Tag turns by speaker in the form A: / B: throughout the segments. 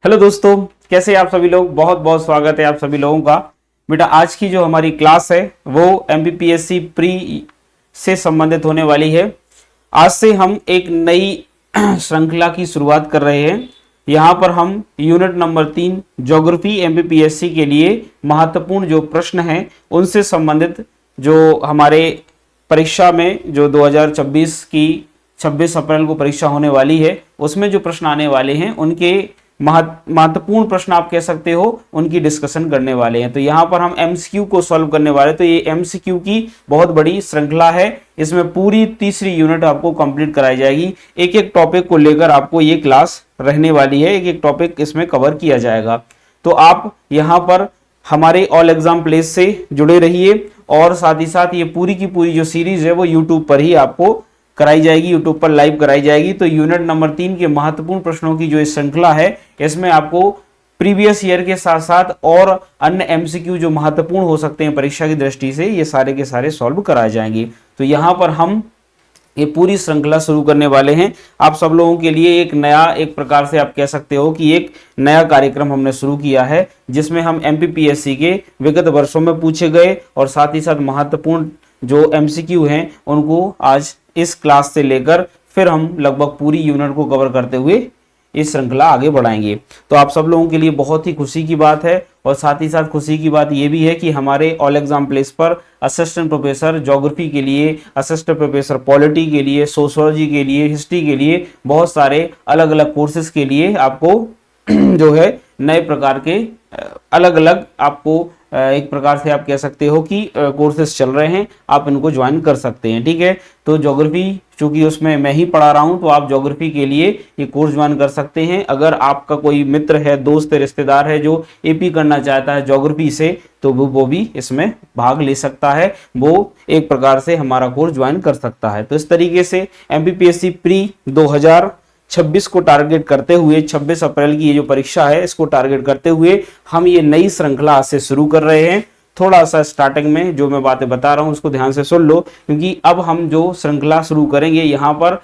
A: Hello दोस्तों, कैसे हैं आप सभी लोग। बहुत बहुत स्वागत है आप सभी लोगों का। बेटा आज की जो हमारी क्लास है वो एमपीपीएससी प्री से संबंधित होने वाली है। आज से हम एक नई श्रृंखला की शुरुआत कर रहे हैं। यहाँ पर हम यूनिट नंबर 3 ज्योग्राफी एमपीपीएससी के लिए महत्वपूर्ण जो प्रश्न हैं उनसे संबंधित जो हमारे परीक्षा में जो 2026 की 26 अप्रैल को परीक्षा होने वाली है उसमें जो प्रश्न आने वाले हैं उनके महत्वपूर्ण प्रश्न आप कह सकते हो उनकी डिस्कशन करने वाले हैं। तो यहाँ पर हम एमसीक्यू को सॉल्व करने वाले। तो ये एमसीक्यू की बहुत बड़ी श्रृंखला है। इसमें पूरी तीसरी यूनिट आपको कंप्लीट कराई जाएगी। एक एक टॉपिक को लेकर आपको ये क्लास रहने वाली है। एक एक टॉपिक इसमें कवर किया जाएगा। तो आप यहाँ पर हमारे ऑल एग्जाम प्लेस से जुड़े रहिए और साथ ही साथ ये पूरी की पूरी जो सीरीज है वो यूट्यूब पर ही आपको कराई जाएगी, यूट्यूब पर लाइव कराई जाएगी। तो यूनिट नंबर 3 के महत्वपूर्ण प्रश्नों की जो श्रृंखला है इसमें आपको प्रीवियस ईयर के साथ साथ और अन्य एमसीक्यू जो महत्वपूर्ण हो सकते हैं परीक्षा की दृष्टि से ये सारे के सारे सॉल्व कराए जाएंगे। तो यहाँ पर हम ये पूरी श्रृंखला शुरू करने वाले हैं। आप सब लोगों के लिए एक नया, एक प्रकार से आप कह सकते हो कि एक नया कार्यक्रम हमने शुरू किया है जिसमें हम एमपीपीएससी के विगत वर्षों में पूछे गए और साथ ही साथ महत्वपूर्ण जो एमसीक्यू हैं उनको आज इस क्लास से लेकर फिर हम लगभग पूरी यूनिट को कवर करते हुए इस श्रृंखला आगे बढ़ाएंगे। तो आप सब लोगों के लिए बहुत ही खुशी की बात है और साथ ही साथ खुशी की बात यह भी है कि हमारे ऑल एग्जाम प्लेस पर असिस्टेंट प्रोफेसर ज्योग्राफी के लिए, असिस्टेंट प्रोफेसर पॉलिटी के लिए, सोशियोलॉजी के लिए, हिस्ट्री के लिए, बहुत सारे अलग अलग कोर्सेज के लिए आपको जो है नए प्रकार के अलग अलग आपको एक प्रकार से आप कह सकते हो कि कोर्सेज चल रहे हैं। आप इनको ज्वाइन कर सकते हैं। ठीक है, तो ज्योग्राफी चूंकि उसमें मैं ही पढ़ा रहा हूं तो आप ज्योग्राफी के लिए ये कोर्स ज्वाइन कर सकते हैं। अगर आपका कोई मित्र है, दोस्त है, रिश्तेदार है जो एपी करना चाहता है ज्योग्राफी से तो वो भी इसमें भाग ले सकता है। वो एक प्रकार से हमारा कोर्स ज्वाइन कर सकता है। तो इस तरीके से एमपीपीएससी प्री 2026 को टारगेट करते हुए 26 अप्रैल की ये जो परीक्षा है इसको टारगेट करते हुए हम ये नई श्रृंखला आज से शुरू कर रहे हैं। थोड़ा सा स्टार्टिंग में जो मैं बातें बता रहा हूं उसको ध्यान से सुन लो, क्योंकि अब हम जो श्रृंखला शुरू करेंगे यहाँ पर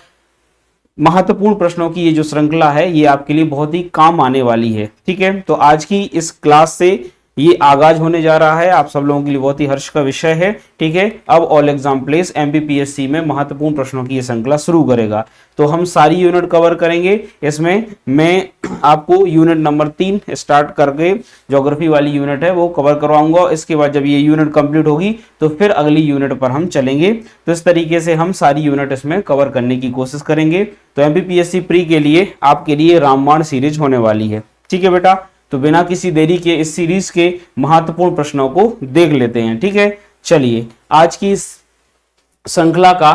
A: महत्वपूर्ण प्रश्नों की ये जो श्रृंखला है ये आपके लिए बहुत ही काम आने वाली है। ठीक है, तो आज की इस क्लास से ये आगाज होने जा रहा है। आप सब लोगों के लिए बहुत ही हर्ष का विषय है। ठीक है, अब ऑल एग्जाम प्लेस एमपीपीएससी में महत्वपूर्ण प्रश्नों की ये श्रृंखला शुरू करेगा। तो हम सारी यूनिट कवर करेंगे। इसमें मैं आपको यूनिट नंबर 3 स्टार्ट करके ज्योग्राफी वाली यूनिट है वो कवर करवाऊंगा। इसके बाद जब ये यूनिट कंप्लीट होगी तो फिर अगली यूनिट पर हम चलेंगे। तो इस तरीके से हम सारी यूनिट इसमें कवर करने की कोशिश करेंगे। तो एमपीपीएससी प्री के लिए आपके लिए रामबाण सीरीज होने वाली है। ठीक है बेटा, तो बिना किसी देरी के इस सीरीज के महत्वपूर्ण प्रश्नों को देख लेते हैं। ठीक है, चलिए आज की इस श्रृंखला का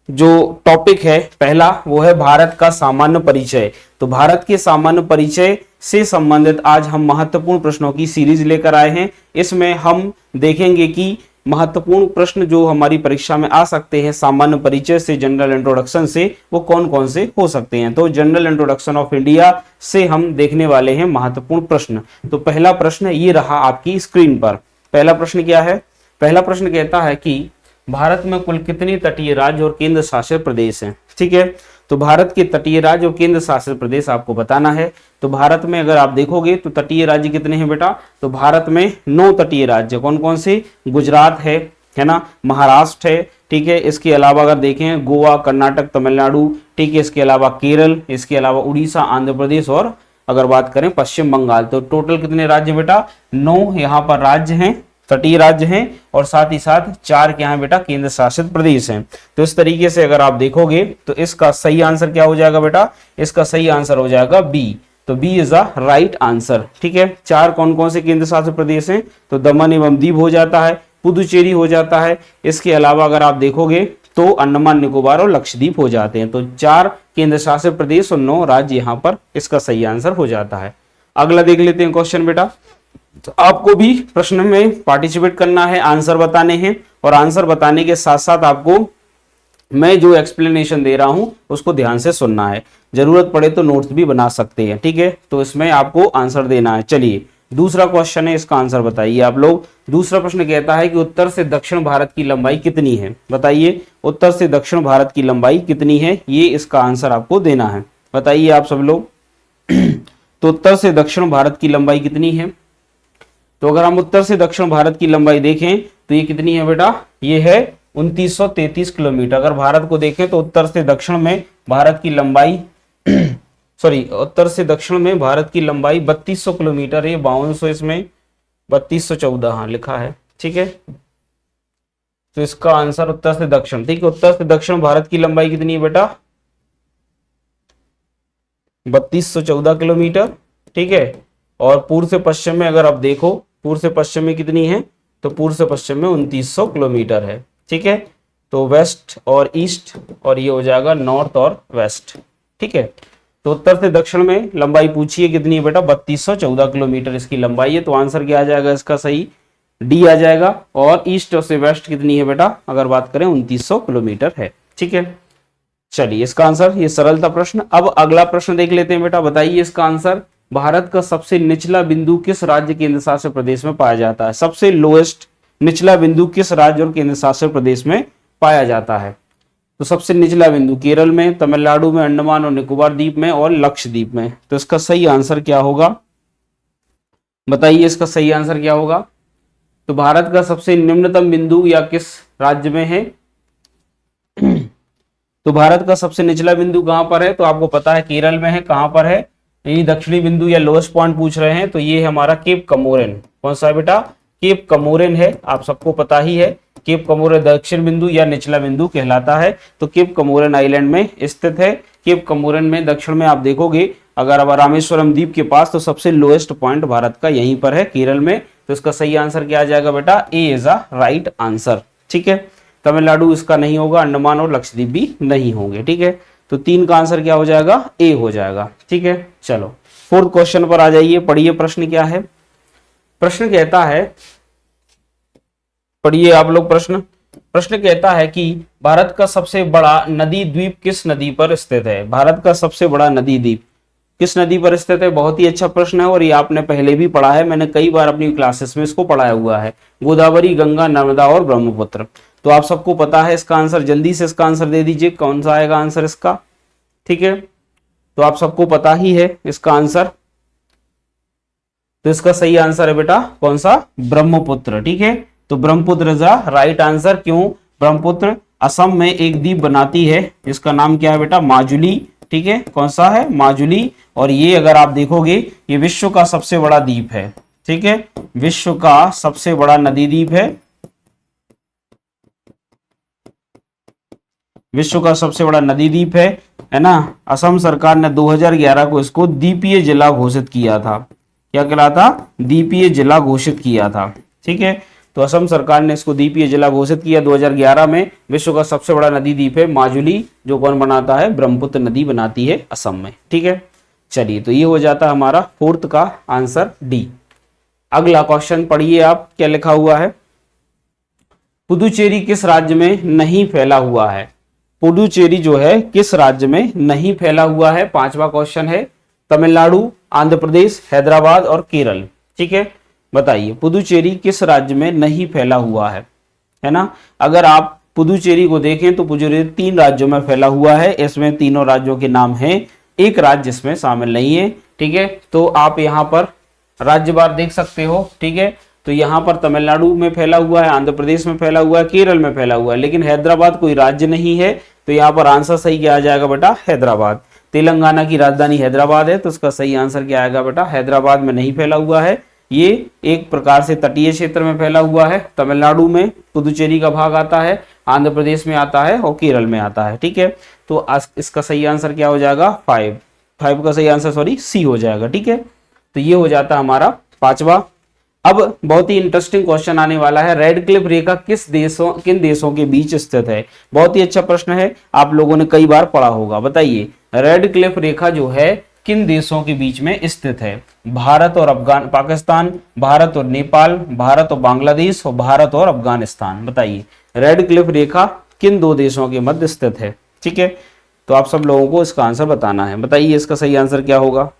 A: जो टॉपिक है पहला वो है भारत का सामान्य परिचय। तो भारत के सामान्य परिचय से संबंधित आज हम महत्वपूर्ण प्रश्नों की सीरीज लेकर आए हैं। इसमें हम देखेंगे कि महत्वपूर्ण प्रश्न जो हमारी परीक्षा में आ सकते हैं सामान्य परिचय से, जनरल इंट्रोडक्शन से, वो कौन कौन से हो सकते हैं। तो जनरल इंट्रोडक्शन ऑफ इंडिया से हम देखने वाले हैं महत्वपूर्ण प्रश्न। तो पहला प्रश्न ये रहा आपकी स्क्रीन पर। पहला प्रश्न क्या है? पहला प्रश्न कहता है कि भारत में कुल कितने तटीय राज्य और केंद्र शासित प्रदेश हैं। ठीक है, तो भारत के तटीय राज्य और केंद्र शासित प्रदेश आपको बताना है। तो भारत में अगर आप देखोगे तो तटीय राज्य कितने हैं बेटा? तो भारत में 9 तटीय राज्य कौन कौन से? गुजरात है ना, महाराष्ट्र है, ठीक है, इसके अलावा अगर देखें गोवा, कर्नाटक, तमिलनाडु, ठीक है, इसके अलावा केरल, इसके अलावा उड़ीसा, आंध्र प्रदेश और अगर बात करें पश्चिम बंगाल। तो टोटल कितने राज्य बेटा? 9 यहाँ पर राज्य हैं, तटीय राज्य हैं और साथ ही साथ 4 क्या है बेटा? केंद्र शासित प्रदेश हैं। तो इस तरीके से अगर आप देखोगे तो इसका सही आंसर क्या हो जाएगा बेटा? इसका सही आंसर हो जाएगा बी। तो B is the right answer. ठीक है, 4 कौन कौन से केंद्र शासित प्रदेश हैं? तो दमन एवं दीव हो जाता है, पुदुचेरी हो जाता है, इसके अलावा अगर आप देखोगे तो अंडमान निकोबार और लक्षद्वीप हो जाते हैं। तो 4 केंद्र शासित प्रदेश और 9 राज्य यहाँ पर इसका सही आंसर हो जाता है। अगला देख लेते हैं क्वेश्चन बेटा। तो आपको भी प्रश्न में पार्टिसिपेट करना है, आंसर बताने हैं और आंसर बताने के साथ साथ आपको मैं जो एक्सप्लेनेशन दे रहा हूं उसको ध्यान से सुनना है। जरूरत पड़े तो नोट्स भी बना सकते हैं। ठीक है, तो इसमें आपको आंसर देना है। चलिए दूसरा क्वेश्चन है, इसका आंसर बताइए आप लोग। दूसरा प्रश्न कहता है कि उत्तर से दक्षिण भारत की लंबाई कितनी है? बताइए उत्तर से दक्षिण भारत की लंबाई कितनी है, ये इसका आंसर आपको देना है। बताइए आप सब लोग। तो उत्तर से दक्षिण भारत की लंबाई कितनी है? तो अगर हम उत्तर से दक्षिण भारत की लंबाई देखें तो ये कितनी है बेटा? ये है 2933 किलोमीटर। अगर भारत को देखें तो उत्तर से दक्षिण में भारत की लंबाई सॉरी, उत्तर से दक्षिण में भारत की लंबाई 3200 किलोमीटर है। 5200 इसमें 3214 हाँ लिखा है, ठीक है। तो इसका आंसर उत्तर से दक्षिण, ठीक है। उत्तर से दक्षिण भारत की लंबाई कितनी है बेटा? 3214 किलोमीटर, ठीक है। और पूर्व से पश्चिम में अगर आप देखो, पूर्व से पश्चिम में कितनी है? तो पूर्व से पश्चिम में 2900 किलोमीटर है, ठीक है। तो वेस्ट और ईस्ट, और ये हो जाएगा नॉर्थ और वेस्ट, ठीक है। तो उत्तर से दक्षिण में लंबाई पूछी है कितनी है बेटा? 3214 किलोमीटर इसकी लंबाई है। तो आंसर क्या आ जाएगा इसका? सही डी आ जाएगा। और ईस्ट से वेस्ट कितनी है बेटा? अगर बात करें 2900 किलोमीटर है, ठीक है। चलिए इसका आंसर, ये सरल था प्रश्न। अब अगला प्रश्न देख लेते हैं बेटा। बताइए इसका आंसर, भारत का सबसे निचला बिंदु किस राज्य केंद्र शासित प्रदेश में पाया जाता है? सबसे लोएस्ट निचला बिंदु किस राज्य और केंद्र शासित प्रदेश में पाया जाता है? तो सबसे निचला बिंदु केरल में, तमिलनाडु में, अंडमान और निकोबार द्वीप में और लक्षद्वीप में। तो इसका सही आंसर क्या होगा? बताइए इसका सही आंसर क्या होगा? तो भारत का सबसे निम्नतम बिंदु या किस राज्य में है? तो भारत का सबसे निचला बिंदु कहां पर है? तो आपको पता है केरल में है। कहां पर है? ये दक्षिणी बिंदु या लोएस्ट पॉइंट पूछ रहे हैं, तो ये हमारा केप कमोरेन। कौन सा है बेटा? केप कमोरेन है, आप सबको पता ही है। केप कमोरेन दक्षिण बिंदु या निचला बिंदु कहलाता है। तो केप कमोरेन आइलैंड में स्थित है। केप कमोरेन में दक्षिण में आप देखोगे, अगर अब रामेश्वरम द्वीप के पास, तो सबसे लोएस्ट पॉइंट भारत का यहीं पर है, केरल में। तो इसका सही आंसर क्या आ जाएगा बेटा? ए इज अ राइट आंसर, ठीक है। तमिलनाडु इसका नहीं होगा, अंडमान और लक्षद्वीप भी नहीं होंगे, ठीक है। तो 3 का आंसर क्या हो जाएगा? ए हो जाएगा, ठीक है। चलो फोर्थ क्वेश्चन पर आ जाइए। पढ़िए प्रश्न क्या है। प्रश्न कहता है, पढ़िए आप लोग प्रश्न। प्रश्न कहता है कि भारत का सबसे बड़ा नदी द्वीप किस नदी पर स्थित है? भारत का सबसे बड़ा नदी द्वीप किस नदी पर स्थित है? बहुत ही अच्छा प्रश्न है और ये आपने पहले भी पढ़ा है, मैंने कई बार अपनी क्लासेस में इसको पढ़ाया हुआ है। गोदावरी, गंगा, नर्मदा और ब्रह्मपुत्र। तो आप सबको पता है इसका आंसर। जल्दी से इसका आंसर दे दीजिए, कौन सा आएगा आंसर इसका, ठीक है। तो आप सबको पता ही है इसका आंसर। तो इसका सही आंसर है बेटा कौन सा? ब्रह्मपुत्र, ठीक है। तो ब्रह्मपुत्र इज राइट आंसर। क्यों? ब्रह्मपुत्र असम में एक द्वीप बनाती है, जिसका नाम क्या है बेटा? माजुली, ठीक है। कौन सा है? माजुली। और ये अगर आप देखोगे, ये विश्व का सबसे बड़ा द्वीप है, ठीक है। विश्व का सबसे बड़ा नदी द्वीप है, विश्व का सबसे बड़ा नदी द्वीप है ना। असम सरकार ने 2011 को इसको द्वीपीय जिला घोषित किया था। क्या कहलाता? द्वीपीय जिला घोषित किया था, ठीक है। तो असम सरकार ने इसको द्वीपीय जिला घोषित किया 2011 में। विश्व का सबसे बड़ा नदी द्वीप है माजुली, जो कौन बनाता है? ब्रह्मपुत्र नदी बनाती है असम में, ठीक है। चलिए तो ये हो जाता हमारा फोर्थ का आंसर डी। अगला क्वेश्चन पढ़िए आप, क्या लिखा हुआ है। पुदुचेरी किस राज्य में नहीं फैला हुआ है? पुडुचेरी जो है किस राज्य में नहीं फैला हुआ है? 5वां क्वेश्चन है। तमिलनाडु, आंध्र प्रदेश, हैदराबाद और केरल, ठीक है। बताइए पुदुचेरी किस राज्य में नहीं फैला हुआ है ना। अगर आप पुदुचेरी को देखें तो पुदुचेरी 3 राज्यों में फैला हुआ है। इसमें तीनों राज्यों के नाम हैं, एक राज्य इसमें शामिल नहीं है, ठीक है। तो आप यहाँ पर राज्यवार देख सकते हो, ठीक है। तो यहाँ पर तमिलनाडु में फैला हुआ है, आंध्र प्रदेश में फैला हुआ है, केरल में फैला हुआ है, लेकिन हैदराबाद कोई राज्य नहीं है। तो यहाँ पर आंसर सही क्या आ जाएगा बेटा? हैदराबाद। तेलंगाना की राजधानी हैदराबाद है, तो उसका सही आंसर क्या आएगा बेटा? हैदराबाद में नहीं फैला हुआ है। ये एक प्रकार से तटीय क्षेत्र में फैला हुआ है। तमिलनाडु में पुदुचेरी का भाग आता है, आंध्र प्रदेश में आता है और केरल में आता है, ठीक है। तो इसका सही आंसर क्या हो जाएगा? 5 का सही आंसर सॉरी सी हो जाएगा, ठीक है। तो ये हो जाता हमारा 5वां। अब बहुत ही इंटरेस्टिंग क्वेश्चन आने वाला है। रेड क्लिफ रेखा किन देशों के बीच स्थित है? बहुत ही अच्छा प्रश्न है, आप लोगों ने कई बार पढ़ा होगा। बताइए रेड क्लिफ रेखा जो है किन देशों के बीच में स्थित है? भारत और पाकिस्तान, भारत और नेपाल, भारत और बांग्लादेश और भारत और अफगानिस्तान। बताइए रेड क्लिफ रेखा किन 2 देशों के मध्य स्थित है, ठीक है। तो आप सब लोगों को इसका आंसर बताना है। बताइए इसका सही आंसर क्या होगा।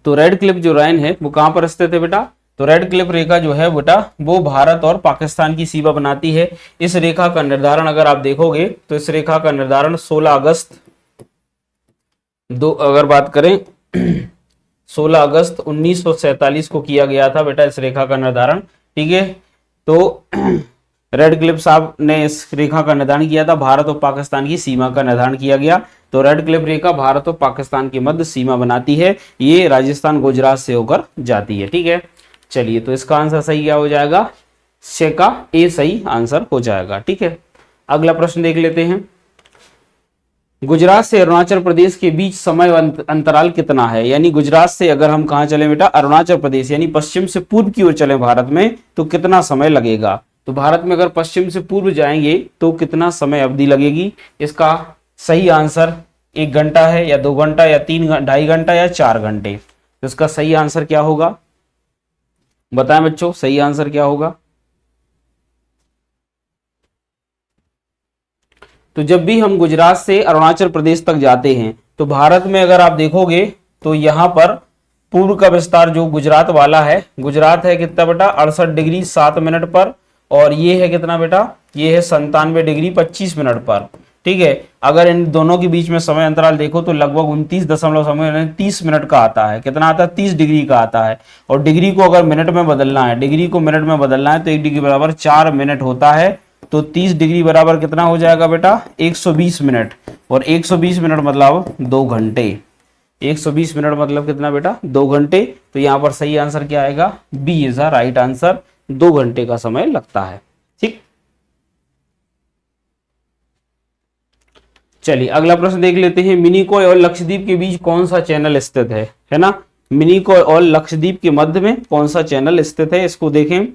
A: तो रेड क्लिफ जो लाइन है वो कहां पर स्थित है बेटा? तो रेड क्लिफ रेखा जो है बेटा वो भारत और पाकिस्तान की सीमा बनाती है। इस रेखा का निर्धारण अगर आप देखोगे तो इस रेखा का निर्धारण 16 अगस्त अगर बात करें 16 अगस्त 1947 को किया गया था बेटा इस रेखा का निर्धारण। ठीक है, तो रेड क्लिफ साहब ने इस रेखा का निर्धारण किया था, भारत और पाकिस्तान की सीमा का निर्धारण किया गया। तो रेड क्लिफ रेखा भारत और पाकिस्तान के मध्य सीमा बनाती है, ये राजस्थान गुजरात से होकर जाती है। ठीक है, चलिए तो इसका आंसर सही क्या हो जाएगा, से का ए सही आंसर हो जाएगा। ठीक है, अगला प्रश्न देख लेते हैं। गुजरात से अरुणाचल प्रदेश के बीच समय अंतराल कितना है? यानी गुजरात से अगर हम कहां चले बेटा, अरुणाचल प्रदेश यानी पश्चिम से पूर्व की ओर चले भारत में, तो कितना समय लगेगा? तो भारत में अगर पश्चिम से पूर्व जाएंगे तो कितना समय अवधि लगेगी? इसका सही आंसर 1 घंटा है या 2 घंटा या 2.5 घंटा या 4 घंटे। तो इसका सही आंसर क्या होगा, बताएं बच्चों, सही आंसर क्या होगा? तो जब भी हम गुजरात से अरुणाचल प्रदेश तक जाते हैं तो भारत में अगर आप देखोगे तो यहाँ पर पूर्व का विस्तार जो गुजरात वाला है, गुजरात है कितना बेटा 68 डिग्री 7 मिनट पर, और ये है कितना बेटा, ये है 97 डिग्री 25 मिनट पर। ठीक है, अगर इन दोनों के बीच में समय अंतराल देखो तो लगभग 29.30 मिनट का आता है। कितना आता है, 30 डिग्री का आता है। और डिग्री को अगर मिनट में बदलना है, डिग्री को मिनट में बदलना है तो 1 डिग्री बराबर 4 मिनट होता है। तो 30 डिग्री बराबर कितना हो जाएगा बेटा, 120 मिनट, और 120 मिनट मतलब 2 घंटे। 120 मिनट मतलब कितना बेटा, 2 घंटे। तो यहाँ पर सही आंसर क्या आएगा, B is the right answer, 2 घंटे का समय लगता है। ठीक, चलिए अगला प्रश्न देख लेते हैं। मिनिकॉय और लक्षद्वीप के बीच कौन सा चैनल स्थित है ना? मिनिकॉय और लक्षद्वीप के मध्य में कौन सा चैनल स्थित है, इसको देखें।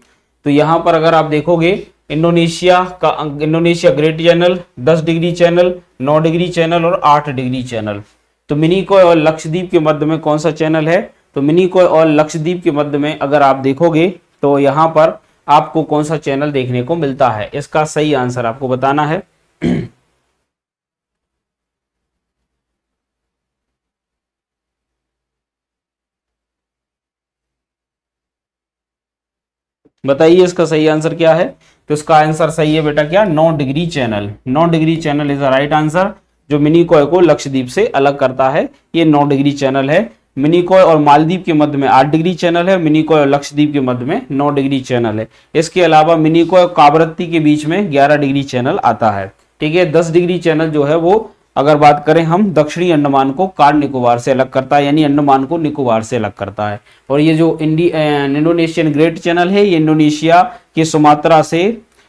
A: तो यहाँ पर अगर आप देखोगे Indonesia great channel, 10 degree channel, 9 degree channel और 8 डिग्री चैनल। तो मिनिकॉय और लक्षद्वीप के मध्य में कौन सा चैनल है? तो मिनिकॉय और लक्षद्वीप के मध्य में अगर आप देखोगे तो यहाँ पर आपको कौन सा चैनल देखने को मिलता है, इसका सही आंसर आपको बताना है। बताइए इसका सही आंसर क्या है? तो इसका आंसर सही है बेटा क्या, 9 degree channel. 9 degree channel is the right answer, जो मिनिकॉय को लक्षद्वीप से अलग करता है, ये 9 डिग्री चैनल है। मिनिकॉय और मालदीव के मध्य में 8 डिग्री चैनल है, मिनिकॉय और लक्षद्वीप के मध्य में 9 डिग्री चैनल है। इसके अलावा मिनिकॉय और कावरत्ती के बीच में 11 डिग्री चैनल आता है। ठीक है, 10 डिग्री चैनल जो है वो अगर बात करें हम दक्षिणी अंडमान को कार निकोबार से अलग करता है, यानी अंडमान को निकोबार से अलग करता है। और ये जो इंडोनेशियन ग्रेट चैनल है, ये इंडोनेशिया के सुमात्रा से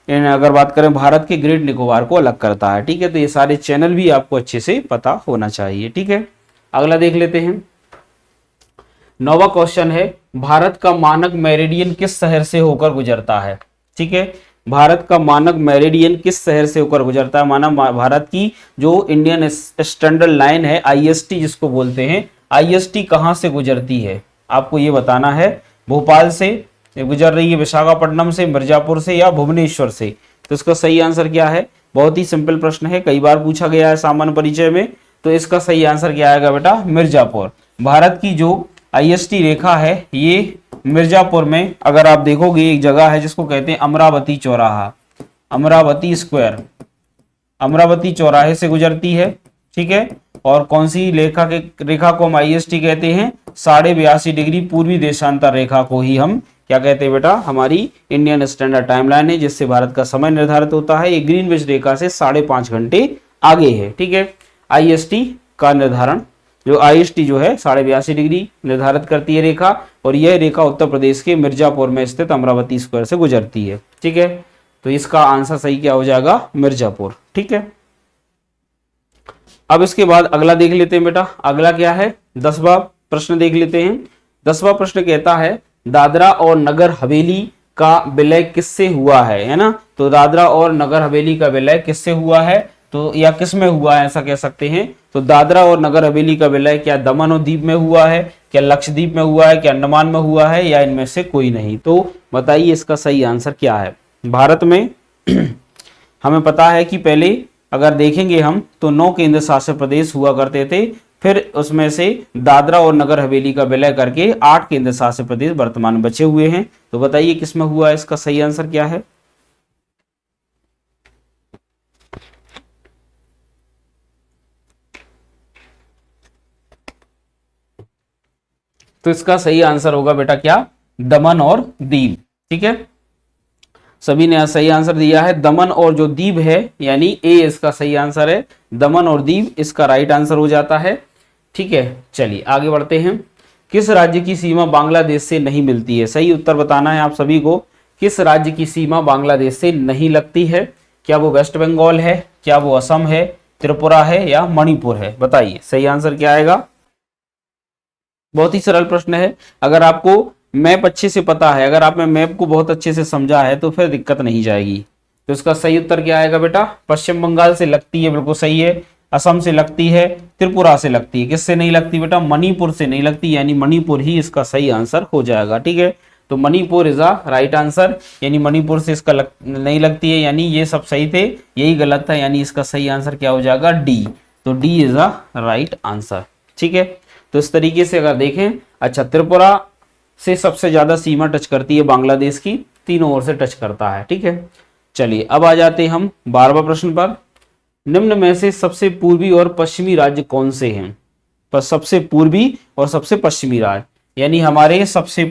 A: अगर बात करें भारत के ग्रेट निकोबार को अलग करता है। ठीक है, तो ये सारे चैनल भी आपको अच्छे से पता होना चाहिए। ठीक है, अगला देख लेते हैं। 9वां क्वेश्चन है, भारत का मानक मेरिडियन किस शहर से होकर गुजरता है? ठीक है, भारत का मानक मेरिडियन किस शहर से होकर गुजरता है? माना भारत की जो इंडियन स्टैंडर्ड लाइन है, आईएसटी जिसको बोलते हैं, आईएसटी कहां से गुजरती है आपको ये बताना है। भोपाल से गुजर रही है, विशाखापट्टनम से, मिर्जापुर से या भुवनेश्वर से? तो इसका सही आंसर क्या है? बहुत ही सिंपल प्रश्न है, कई बार पूछा गया है सामान्य परिचय में। तो इसका सही आंसर क्या आएगा बेटा, मिर्जापुर। भारत की जो आईएसटी रेखा है ये मिर्जापुर में अगर आप देखोगे एक जगह है जिसको कहते हैं अमरावती चौराहा, अमरावती स्क्वायर, अमरावती चौराहे से गुजरती है। ठीक है, और कौन सी रेखा को हम आईएसटी कहते हैं? 82.5 डिग्री पूर्वी देशांतर रेखा को ही हम क्या कहते हैं बेटा, हमारी इंडियन स्टैंडर्ड टाइमलाइन है जिससे भारत का समय निर्धारित होता है। ये ग्रीनविच रेखा से 5.5 घंटे आगे है। ठीक है, आईएसटी का निर्धारण, जो आईएसटी जो है 82.5 डिग्री निर्धारित करती है रेखा, और यह रेखा उत्तर प्रदेश के मिर्जापुर में स्थित अमरावती स्क्वायर से गुजरती है। ठीक है, तो इसका आंसर सही क्या हो जाएगा, मिर्जापुर। ठीक है, अब इसके बाद अगला देख लेते हैं बेटा। अगला क्या है, 10वां प्रश्न देख लेते हैं। 10वां प्रश्न कहता है, दादरा और नगर हवेली का विलय किससे हुआ है ना? तो दादरा और नगर हवेली का विलय किससे हुआ है, तो या किस में हुआ है ऐसा कह सकते हैं। तो दादरा और नगर हवेली का विलय क्या दमन और दीप में हुआ है, क्या लक्षद्वीप में हुआ है, क्या अंडमान में हुआ है, या इनमें से कोई नहीं? तो बताइए इसका सही आंसर क्या है। भारत में हमें पता है कि पहले अगर देखेंगे हम तो 9 केंद्र शासित प्रदेश हुआ करते थे। फिर उसमें से दादरा और नगर हवेली का विलय करके 8 केंद्र शासित प्रदेश वर्तमान में बचे हुए हैं। तो बताइए किसमें हुआ है, इसका सही आंसर क्या है? तो इसका सही आंसर होगा बेटा क्या? दमन और दीव। ठीक है, सभी ने सही आंसर दिया है। दमन और जो दीव है यानी ए इसका सही आंसर है। दमन और दीव इसका राइट आंसर हो जाता है। ठीक है, चलिए आगे बढ़ते हैं। किस राज्य की सीमा बांग्लादेश से नहीं मिलती है? सही उत्तर बताना है आप सभी को। किस राज्य की सीमा बांग्लादेश से नहीं लगती है? क्या वो वेस्ट बंगाल है, क्या वो असम है, त्रिपुरा है या मणिपुर है? बताइए सही आंसर क्या आएगा। बहुत ही सरल प्रश्न है। अगर आपको मैप अच्छे से पता है, अगर आपने मैप को बहुत अच्छे से समझा है तो फिर दिक्कत नहीं जाएगी। तो इसका सही उत्तर क्या आएगा बेटा? पश्चिम बंगाल से लगती है, बिल्कुल सही है। असम से लगती है, त्रिपुरा से लगती है। किससे नहीं लगती बेटा? मणिपुर से नहीं लगती, यानी मणिपुर ही इसका सही आंसर हो जाएगा। ठीक है, तो Manipur is a right answer, यानी मणिपुर से इसका नहीं लगती है, यानी ये सब सही थे, यही गलत था, यानी इसका सही आंसर क्या हो जाएगा? डी। तो D is a right answer. ठीक है, तो इस तरीके से अगर देखें, अच्छा त्रिपुरा से सबसे ज्यादा सीमा टच करती है बांग्लादेश की, तीनों ओर से टच करता है। ठीक है, चलिए अब आ जाते हैं हम 12वां प्रश्न पर। निम्न में से सबसे पूर्वी और पश्चिमी राज्य कौन से हैं? पर सबसे पूर्वी और सबसे पश्चिमी राज्य, यानी हमारे सबसे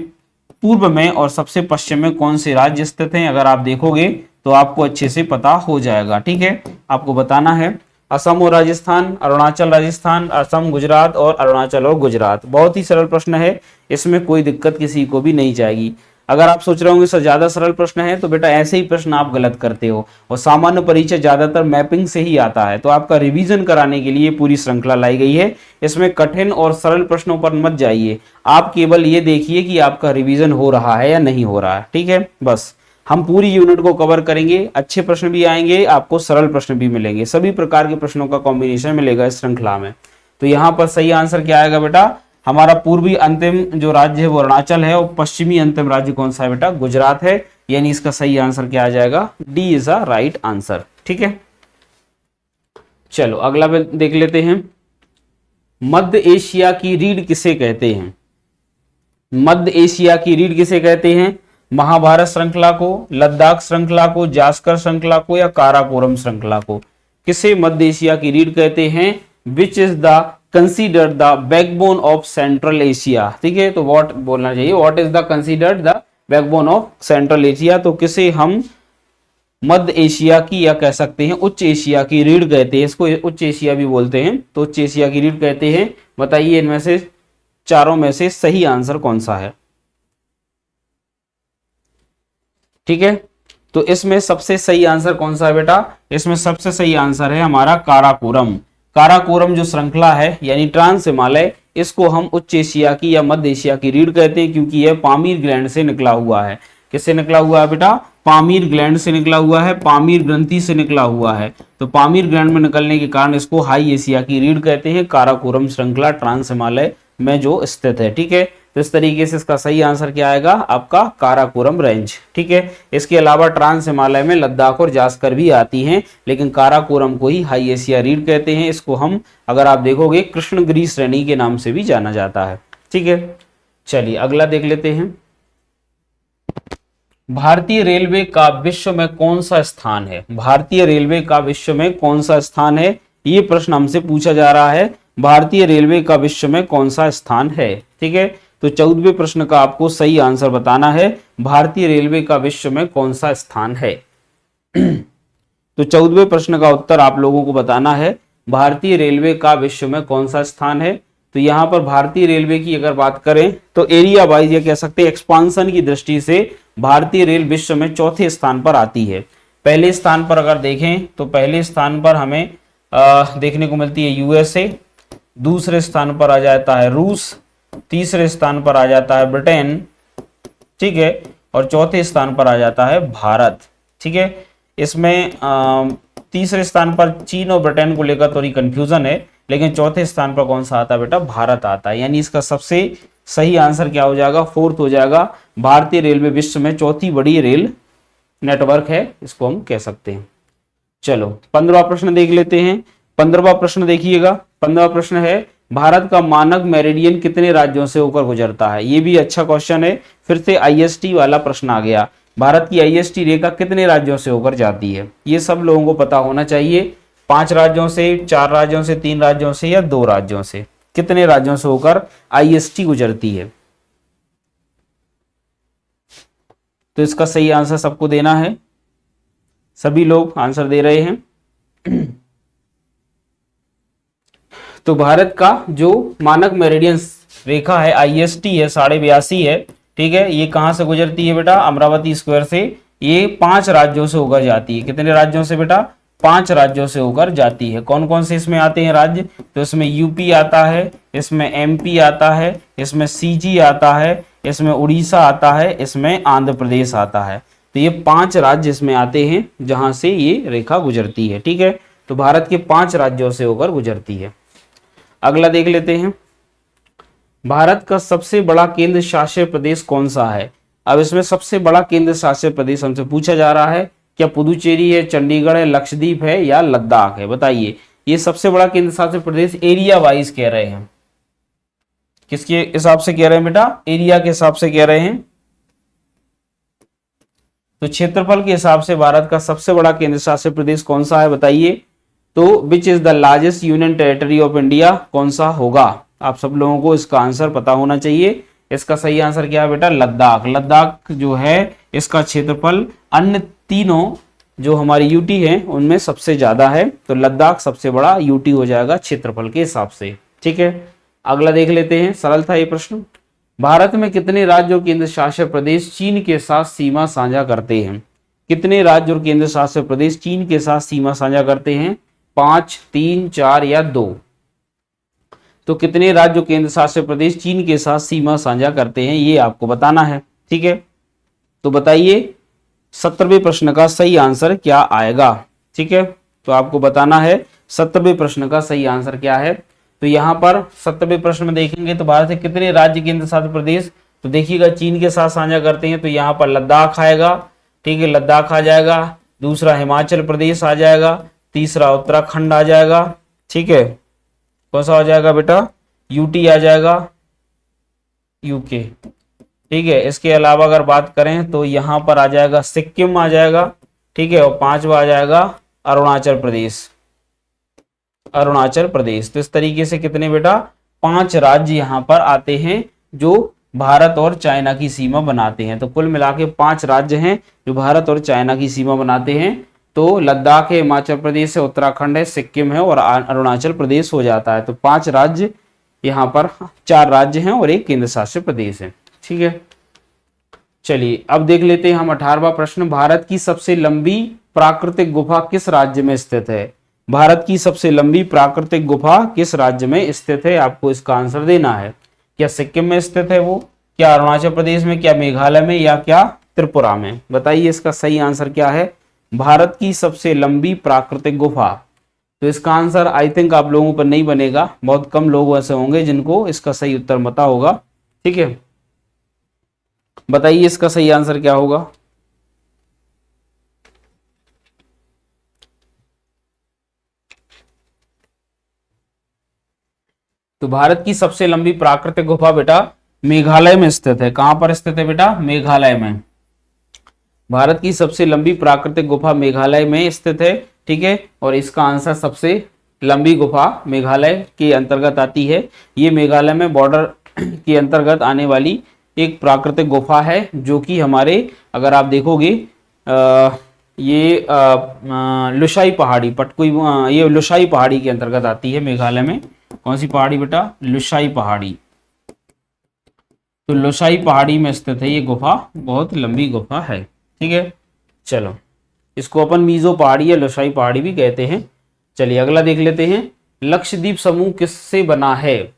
A: पूर्व में और सबसे पश्चिम में कौन से राज्य स्थित हैं? अगर आप देखोगे तो आपको अच्छे से पता हो जाएगा। ठीक है, आपको बताना है असम और राजस्थान, अरुणाचल राजस्थान, असम गुजरात और अरुणाचल और गुजरात। बहुत ही सरल प्रश्न है, इसमें कोई दिक्कत किसी को भी नहीं जाएगी। अगर आप सोच रहे होंगे सर ज्यादा सरल प्रश्न है, तो बेटा ऐसे ही प्रश्न आप गलत करते हो, और सामान्य परिचय ज्यादातर मैपिंग से ही आता है। तो आपका रिवीजन कराने के लिए पूरी श्रृंखला लाई गई है। इसमें कठिन और सरल प्रश्नों पर मत जाइए, आप केवल ये देखिए कि आपका रिवीजन हो रहा है या नहीं हो रहा है। ठीक है, बस हम पूरी यूनिट को कवर करेंगे, अच्छे प्रश्न भी आएंगे, आपको सरल प्रश्न भी मिलेंगे, सभी प्रकार के प्रश्नों का कॉम्बिनेशन मिलेगा इस श्रृंखला में। तो यहाँ पर सही आंसर क्या आएगा बेटा? हमारा पूर्वी अंतिम जो राज्य है वो अरुणाचल है, और पश्चिमी अंतिम राज्य कौन सा है बेटा? गुजरात है, यानी इसका सही आंसर क्या आ जाएगा? D is a right answer. ठीक है, चलो अगला देख लेते हैं। मध्य एशिया की रीढ़ किसे कहते हैं? मध्य एशिया की रीढ़ किसे कहते हैं? महाभारत श्रृंखला को, लद्दाख श्रृंखला को, जास्कर श्रृंखला को या काराकोरम श्रृंखला को? किसे मध्य एशिया की रीढ़ कहते हैं? Which is the considered the backbone of central Asia? ठीक है, तो व्हाट बोलना चाहिए, what is the considered the backbone of central Asia? तो किसे हम मध्य एशिया की या कह सकते हैं उच्च एशिया की रीढ़ कहते हैं, इसको उच्च एशिया भी बोलते हैं, तो उच्च एशिया की रीढ़ कहते हैं। बताइए इनमें से चारों में से सही आंसर कौन सा है? ठीक है, तो इसमें सबसे सही आंसर कौन सा है बेटा? इसमें सबसे सही आंसर है हमारा काराकोरम। काराकोरम जो श्रृंखला है यानी ट्रांस हिमालय, इसको हम उच्च एशिया की या मध्य एशिया की रीढ़ कहते हैं, क्योंकि यह पामीर ग्लैंड से निकला हुआ है। किससे निकला हुआ है बेटा? पामीर ग्लैंड से निकला हुआ है, पामीर ग्रंथि से निकला हुआ है। तो पामीर ग्लैंड में निकलने के कारण इसको हाई एशिया की रीढ़ कहते हैं, काराकोरम श्रृंखला ट्रांस हिमालय में जो स्थित है। ठीक है, तो इस तरीके से इसका सही आंसर क्या आएगा आपका? काराकोरम रेंज। ठीक है, इसके अलावा ट्रांस हिमालय में लद्दाख और जास्कर भी आती हैं, लेकिन काराकोरम को ही हाई एशिया रीढ़ कहते हैं। इसको हम अगर आप देखोगे कृष्णगिरी श्रेणी के नाम से भी जाना जाता है। ठीक है, चलिए अगला देख लेते हैं। भारतीय रेलवे का विश्व में कौन सा स्थान है? भारतीय रेलवे का विश्व में कौन सा स्थान है, ये प्रश्न हमसे पूछा जा रहा है। भारतीय रेलवे का विश्व में कौन सा स्थान है? ठीक है, तो 14वें प्रश्न का आपको सही आंसर बताना है, भारतीय रेलवे का विश्व में कौन सा स्थान है। तो 14वें प्रश्न का उत्तर आप लोगों को बताना है, भारतीय रेलवे का विश्व में कौन सा स्थान है। तो यहाँ पर भारतीय रेलवे की अगर बात करें तो एरिया वाइज ये कह सकते हैं एक्सपांसन की दृष्टि से भारतीय रेल विश्व में चौथे स्थान पर आती है। पहले स्थान पर अगर देखें तो पहले स्थान पर हमें देखने को मिलती है यूएसए, दूसरे स्थान पर आ जाता है रूस, तीसरे स्थान पर आ जाता है ब्रिटेन, ठीक है, और चौथे स्थान पर आ जाता है भारत। ठीक है, इसमें तीसरे स्थान पर चीन और ब्रिटेन को लेकर थोड़ी कंफ्यूजन है, लेकिन चौथे स्थान पर कौन सा आता है बेटा? भारत आता है, यानी इसका सबसे सही आंसर क्या हो जाएगा? फोर्थ हो जाएगा। भारतीय रेलवे विश्व में चौथी बड़ी रेल नेटवर्क है, इसको हम कह सकते हैं। चलो 15वां प्रश्न देख लेते हैं। 15वां प्रश्न देखिएगा। 15वां प्रश्न है, भारत का मानक मेरिडियन कितने राज्यों से होकर गुजरता है? ये भी अच्छा क्वेश्चन है। फिर से आईएसटी वाला प्रश्न आ गया। भारत की आईएसटी रेखा कितने राज्यों से होकर जाती है? ये सब लोगों को पता होना चाहिए। 5 राज्यों से, 4 राज्यों से, 3 राज्यों से या 2 राज्यों से, कितने राज्यों से होकर आईएसटी गुजरती है? तो इसका सही आंसर सबको देना है। सभी लोग आंसर दे रहे हैं। तो भारत का जो मानक मेरिडियन रेखा है, आईएसटी है, 82.5 है। ठीक है, ये कहां से गुजरती है बेटा? अमरावती स्क्वायर से। ये 5 राज्यों से होकर जाती है। कितने राज्यों से बेटा? 5 राज्यों से होकर जाती है। कौन कौन से इसमें आते हैं राज्य? तो इसमें यूपी आता है, इसमें एमपी आता है, इसमें सीजी आता है, इसमें उड़ीसा आता है, इसमें आंध्र प्रदेश आता है। तो ये 5 राज्य इसमें आते हैं जहां से ये रेखा गुजरती है। ठीक है, तो भारत के 5 राज्यों से होकर गुजरती है। अगला देख लेते हैं, भारत का सबसे बड़ा केंद्र शासित प्रदेश कौन सा है? अब इसमें सबसे बड़ा केंद्र शासित प्रदेश हमसे पूछा जा रहा है, क्या पुदुचेरी है, चंडीगढ़ है, लक्षद्वीप है या लद्दाख है? बताइए, ये सबसे बड़ा केंद्र शासित प्रदेश एरिया वाइज कह रहे हैं। किसके हिसाब से कह रहे हैं बेटा? एरिया के हिसाब से कह रहे हैं। तो क्षेत्रफल के हिसाब से भारत का सबसे बड़ा केंद्र शासित प्रदेश कौन सा है? बताइए। तो विच is the largest union territory of India, कौन सा होगा? आप सब लोगों को इसका आंसर पता होना चाहिए। इसका सही आंसर क्या है बेटा? लद्दाख। लद्दाख जो है इसका क्षेत्रफल अन्य तीनों जो हमारी यूटी है उनमें सबसे ज्यादा है। तो लद्दाख सबसे बड़ा यूटी हो जाएगा क्षेत्रफल के हिसाब से। ठीक है, अगला देख लेते हैं। सरल था ये प्रश्न। भारत में कितने राज्य और केंद्र शासित प्रदेश चीन के साथ सीमा साझा करते हैं? कितने राज्य और केंद्र शासित प्रदेश चीन के साथ सीमा साझा करते हैं? 5, 3, 4 या 2? तो कितने राज्य केंद्र शासित प्रदेश चीन के साथ सीमा साझा करते हैं, ये आपको बताना है। ठीक है, तो बताइए 17वें प्रश्न का सही आंसर क्या आएगा? ठीक है, तो आपको बताना है 17वें प्रश्न का सही आंसर क्या है। तो यहाँ पर 17वें प्रश्न में देखेंगे तो भारत के कितने राज्य केंद्र शासित प्रदेश, तो देखिएगा चीन के साथ साझा करते हैं। तो यहाँ पर लद्दाख आएगा। ठीक है, लद्दाख आ जाएगा। दूसरा हिमाचल प्रदेश आ जाएगा। तीसरा उत्तराखंड आ जाएगा। ठीक है, कौन सा आ जाएगा बेटा? यूटी आ जाएगा, यूके। ठीक है, इसके अलावा अगर बात करें तो यहाँ पर आ जाएगा सिक्किम आ जाएगा। ठीक है, और 5वां आ जाएगा अरुणाचल प्रदेश। अरुणाचल प्रदेश। तो इस तरीके से कितने बेटा? 5 राज्य यहाँ पर आते हैं जो भारत और चाइना की सीमा बनाते हैं। तो कुल मिला के 5 राज्य हैं जो भारत और चाइना की सीमा बनाते हैं। तो लद्दाख है, हिमाचल प्रदेश है, उत्तराखंड है, सिक्किम है और अरुणाचल प्रदेश हो जाता है। तो 5 राज्य यहाँ पर, 4 राज्य हैं और एक केंद्र शासित प्रदेश है। ठीक है, चलिए अब देख लेते हैं हम 18वां प्रश्न। भारत की सबसे लंबी प्राकृतिक गुफा किस राज्य में स्थित है? भारत की सबसे लंबी प्राकृतिक गुफा किस राज्य में स्थित है? आपको इसका आंसर देना है। क्या सिक्किम में स्थित है वो, क्या अरुणाचल प्रदेश में, क्या मेघालय में या क्या त्रिपुरा में? बताइए इसका सही आंसर क्या है। भारत की सबसे लंबी प्राकृतिक गुफा। तो इसका आंसर आई थिंक आप लोगों पर नहीं बनेगा। बहुत कम लोग ऐसे होंगे जिनको इसका सही उत्तर पता होगा। ठीक है, बताइए इसका सही आंसर क्या होगा। तो भारत की सबसे लंबी प्राकृतिक गुफा बेटा मेघालय में स्थित है। कहां पर स्थित है बेटा? मेघालय में। भारत की सबसे लंबी प्राकृतिक गुफा मेघालय में स्थित है। ठीक है, और इसका आंसर सबसे लंबी गुफा मेघालय के अंतर्गत आती है। ये मेघालय में बॉर्डर के अंतर्गत आने वाली एक प्राकृतिक गुफा है जो कि हमारे, अगर आप देखोगे ये लुशाई पहाड़ी, पटकुई, ये लुशाई पहाड़ी के अंतर्गत आती है मेघालय में। कौन सी पहाड़ी बेटा? लुशाई पहाड़ी। तो लुशाई पहाड़ी में स्थित है ये गुफा, बहुत लंबी गुफा है। ठीक है, चलो इसको अपन मीजो पहाड़ी या लुशाई पहाड़ी भी कहते हैं। चलिए अगला देख लेते हैं। लक्षद्वीप समूह किससे बना है?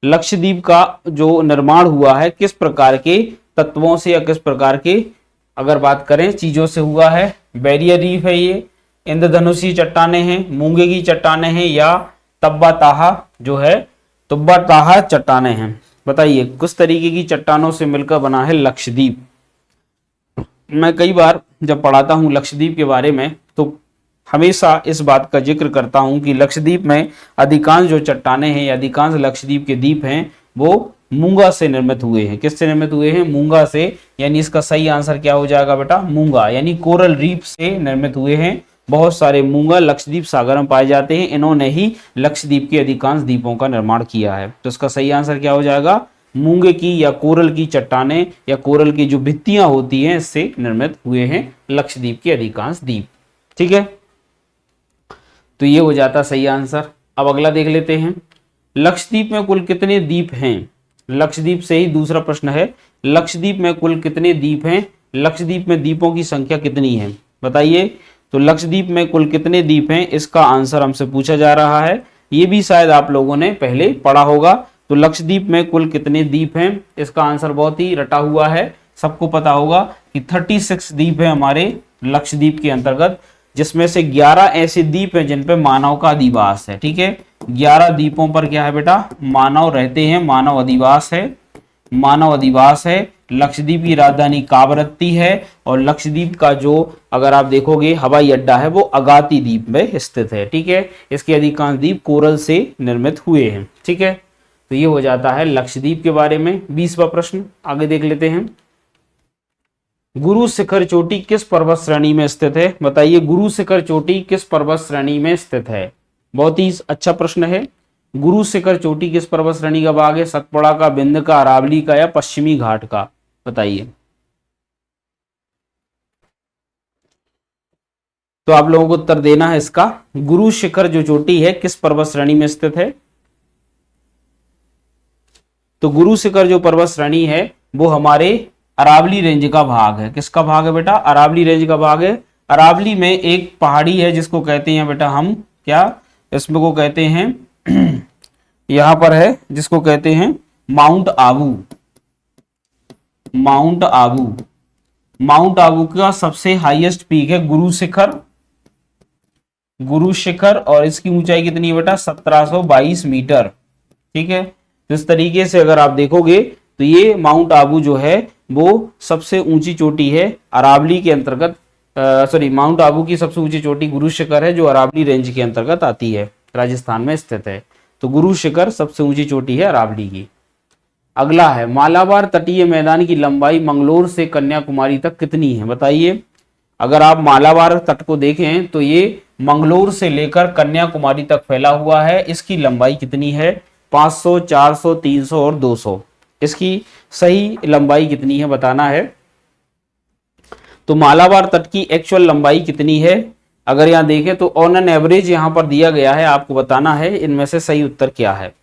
A: लक्षद्वीप का जो निर्माण हुआ है किस प्रकार के तत्वों से या किस प्रकार के, अगर बात करें, चीजों से हुआ है? बैरियर रीफ है ये, इंद्रधनुषी चट्टाने हैं, मूंगे की चट्टाने हैं या तब्बा ताहा जो है तुब्बा ताहा चट्टाने हैं? बताइए किस तरीके की चट्टानों से मिलकर बना है लक्षद्वीप। मैं कई बार जब पढ़ाता हूं लक्षद्वीप के बारे में तो हमेशा इस बात का जिक्र करता हूं कि लक्षद्वीप में अधिकांश जो चट्टाने हैं या अधिकांश लक्षद्वीप के द्वीप हैं वो मूंगा से निर्मित हुए हैं। किससे निर्मित हुए हैं? मूंगा से। यानी इसका सही आंसर क्या हो जाएगा बेटा? मूंगा, यानी कोरल रीफ से निर्मित हुए हैं। बहुत सारे मूंगा लक्षद्वीप सागर में पाए जाते हैं। इन्होंने ही लक्षद्वीप के अधिकांश द्वीपों का निर्माण किया है। तो इसका सही आंसर क्या हो जाएगा? मूंगे की या कोरल की चट्टाने या कोरल की जो भित्तियां होती हैं इससे निर्मित हुए हैं लक्षद्वीप के अधिकांश द्वीप। ठीक है, तो ये हो जाता सही आंसर। अब अगला देख लेते हैं, लक्षद्वीप में कुल कितने द्वीप हैं? लक्षद्वीप से ही दूसरा प्रश्न है, लक्षद्वीप में कुल कितने द्वीप हैं? लक्षद्वीप में द्वीपों की संख्या कितनी है बताइए। तो लक्षद्वीप में कुल कितने द्वीप हैं, इसका आंसर हमसे पूछा जा रहा है। ये भी शायद आप लोगों ने पहले पढ़ा होगा। तो लक्षद्वीप में कुल कितने द्वीप हैं, इसका आंसर बहुत ही रटा हुआ है, सबको पता होगा कि 36 द्वीप है हमारे लक्षद्वीप के अंतर्गत, जिसमें से 11 ऐसे द्वीप हैं जिन पे मानव का अधिवास है। ठीक है, 11 द्वीपों पर क्या है बेटा? मानव रहते हैं, मानव अधिवास है, मानव अधिवास है। लक्षद्वीप की राजधानी कावरत्ती है और लक्षद्वीप का जो अगर आप देखोगे हवाई अड्डा है वो अगाती द्वीप में स्थित है। ठीक है, इसके अधिकांश द्वीप कोरल से निर्मित हुए हैं। ठीक है, तो ये हो जाता है लक्षद्वीप के बारे में। 20वां प्रश्न आगे देख लेते हैं, गुरु शिखर चोटी किस पर्वत श्रेणी में स्थित है? बताइए, गुरु शिखर चोटी किस पर्वत श्रेणी में स्थित है? बहुत ही अच्छा प्रश्न है। गुरु शिखर चोटी किस पर्वत श्रेणी का भाग है? सतपुड़ा का, विंध्य का, अरावली का या पश्चिमी घाट का? बताइए। तो आप लोगों को उत्तर देना है इसका। गुरु शिखर जो चोटी है किस पर्वत श्रेणी में स्थित है? तो गुरु शिखर जो पर्वत श्रेणी है वो हमारे अरावली रेंज का भाग है। किसका भाग है बेटा? अरावली रेंज का भाग है। अरावली में एक पहाड़ी है जिसको कहते हैं बेटा हम क्या, इसमें को कहते हैं यहां पर है जिसको कहते हैं mount Abu. Mount Abu, mount Abu का सबसे हाईएस्ट पीक है गुरु शिखर। गुरु शिखर और इसकी ऊंचाई कितनी है बेटा? 1722 मीटर। ठीक है, तो इस तरीके से अगर आप देखोगे तो ये माउंट आबू जो है वो सबसे ऊंची चोटी है अरावली के अंतर्गत। माउंट आबू की सबसे ऊंची चोटी गुरु शिखर है जो अरावली रेंज के अंतर्गत आती है, राजस्थान में स्थित है। तो गुरु शिखर सबसे ऊंची चोटी है अरावली की। अगला है, मालाबार तटीय मैदान की लंबाई मंगलोर से कन्याकुमारी तक कितनी है? बताइए। अगर आप मालाबार तट को देखें तो ये मंगलोर से लेकर कन्याकुमारी तक फैला हुआ है। इसकी लंबाई कितनी है? 500, 400, 300 और 200। इसकी सही लंबाई कितनी है बताना है। तो मालाबार तट की एक्चुअल लंबाई कितनी है? अगर यहां देखें तो ऑन एन एवरेज यहां पर दिया गया है, आपको बताना है इनमें से सही उत्तर क्या है।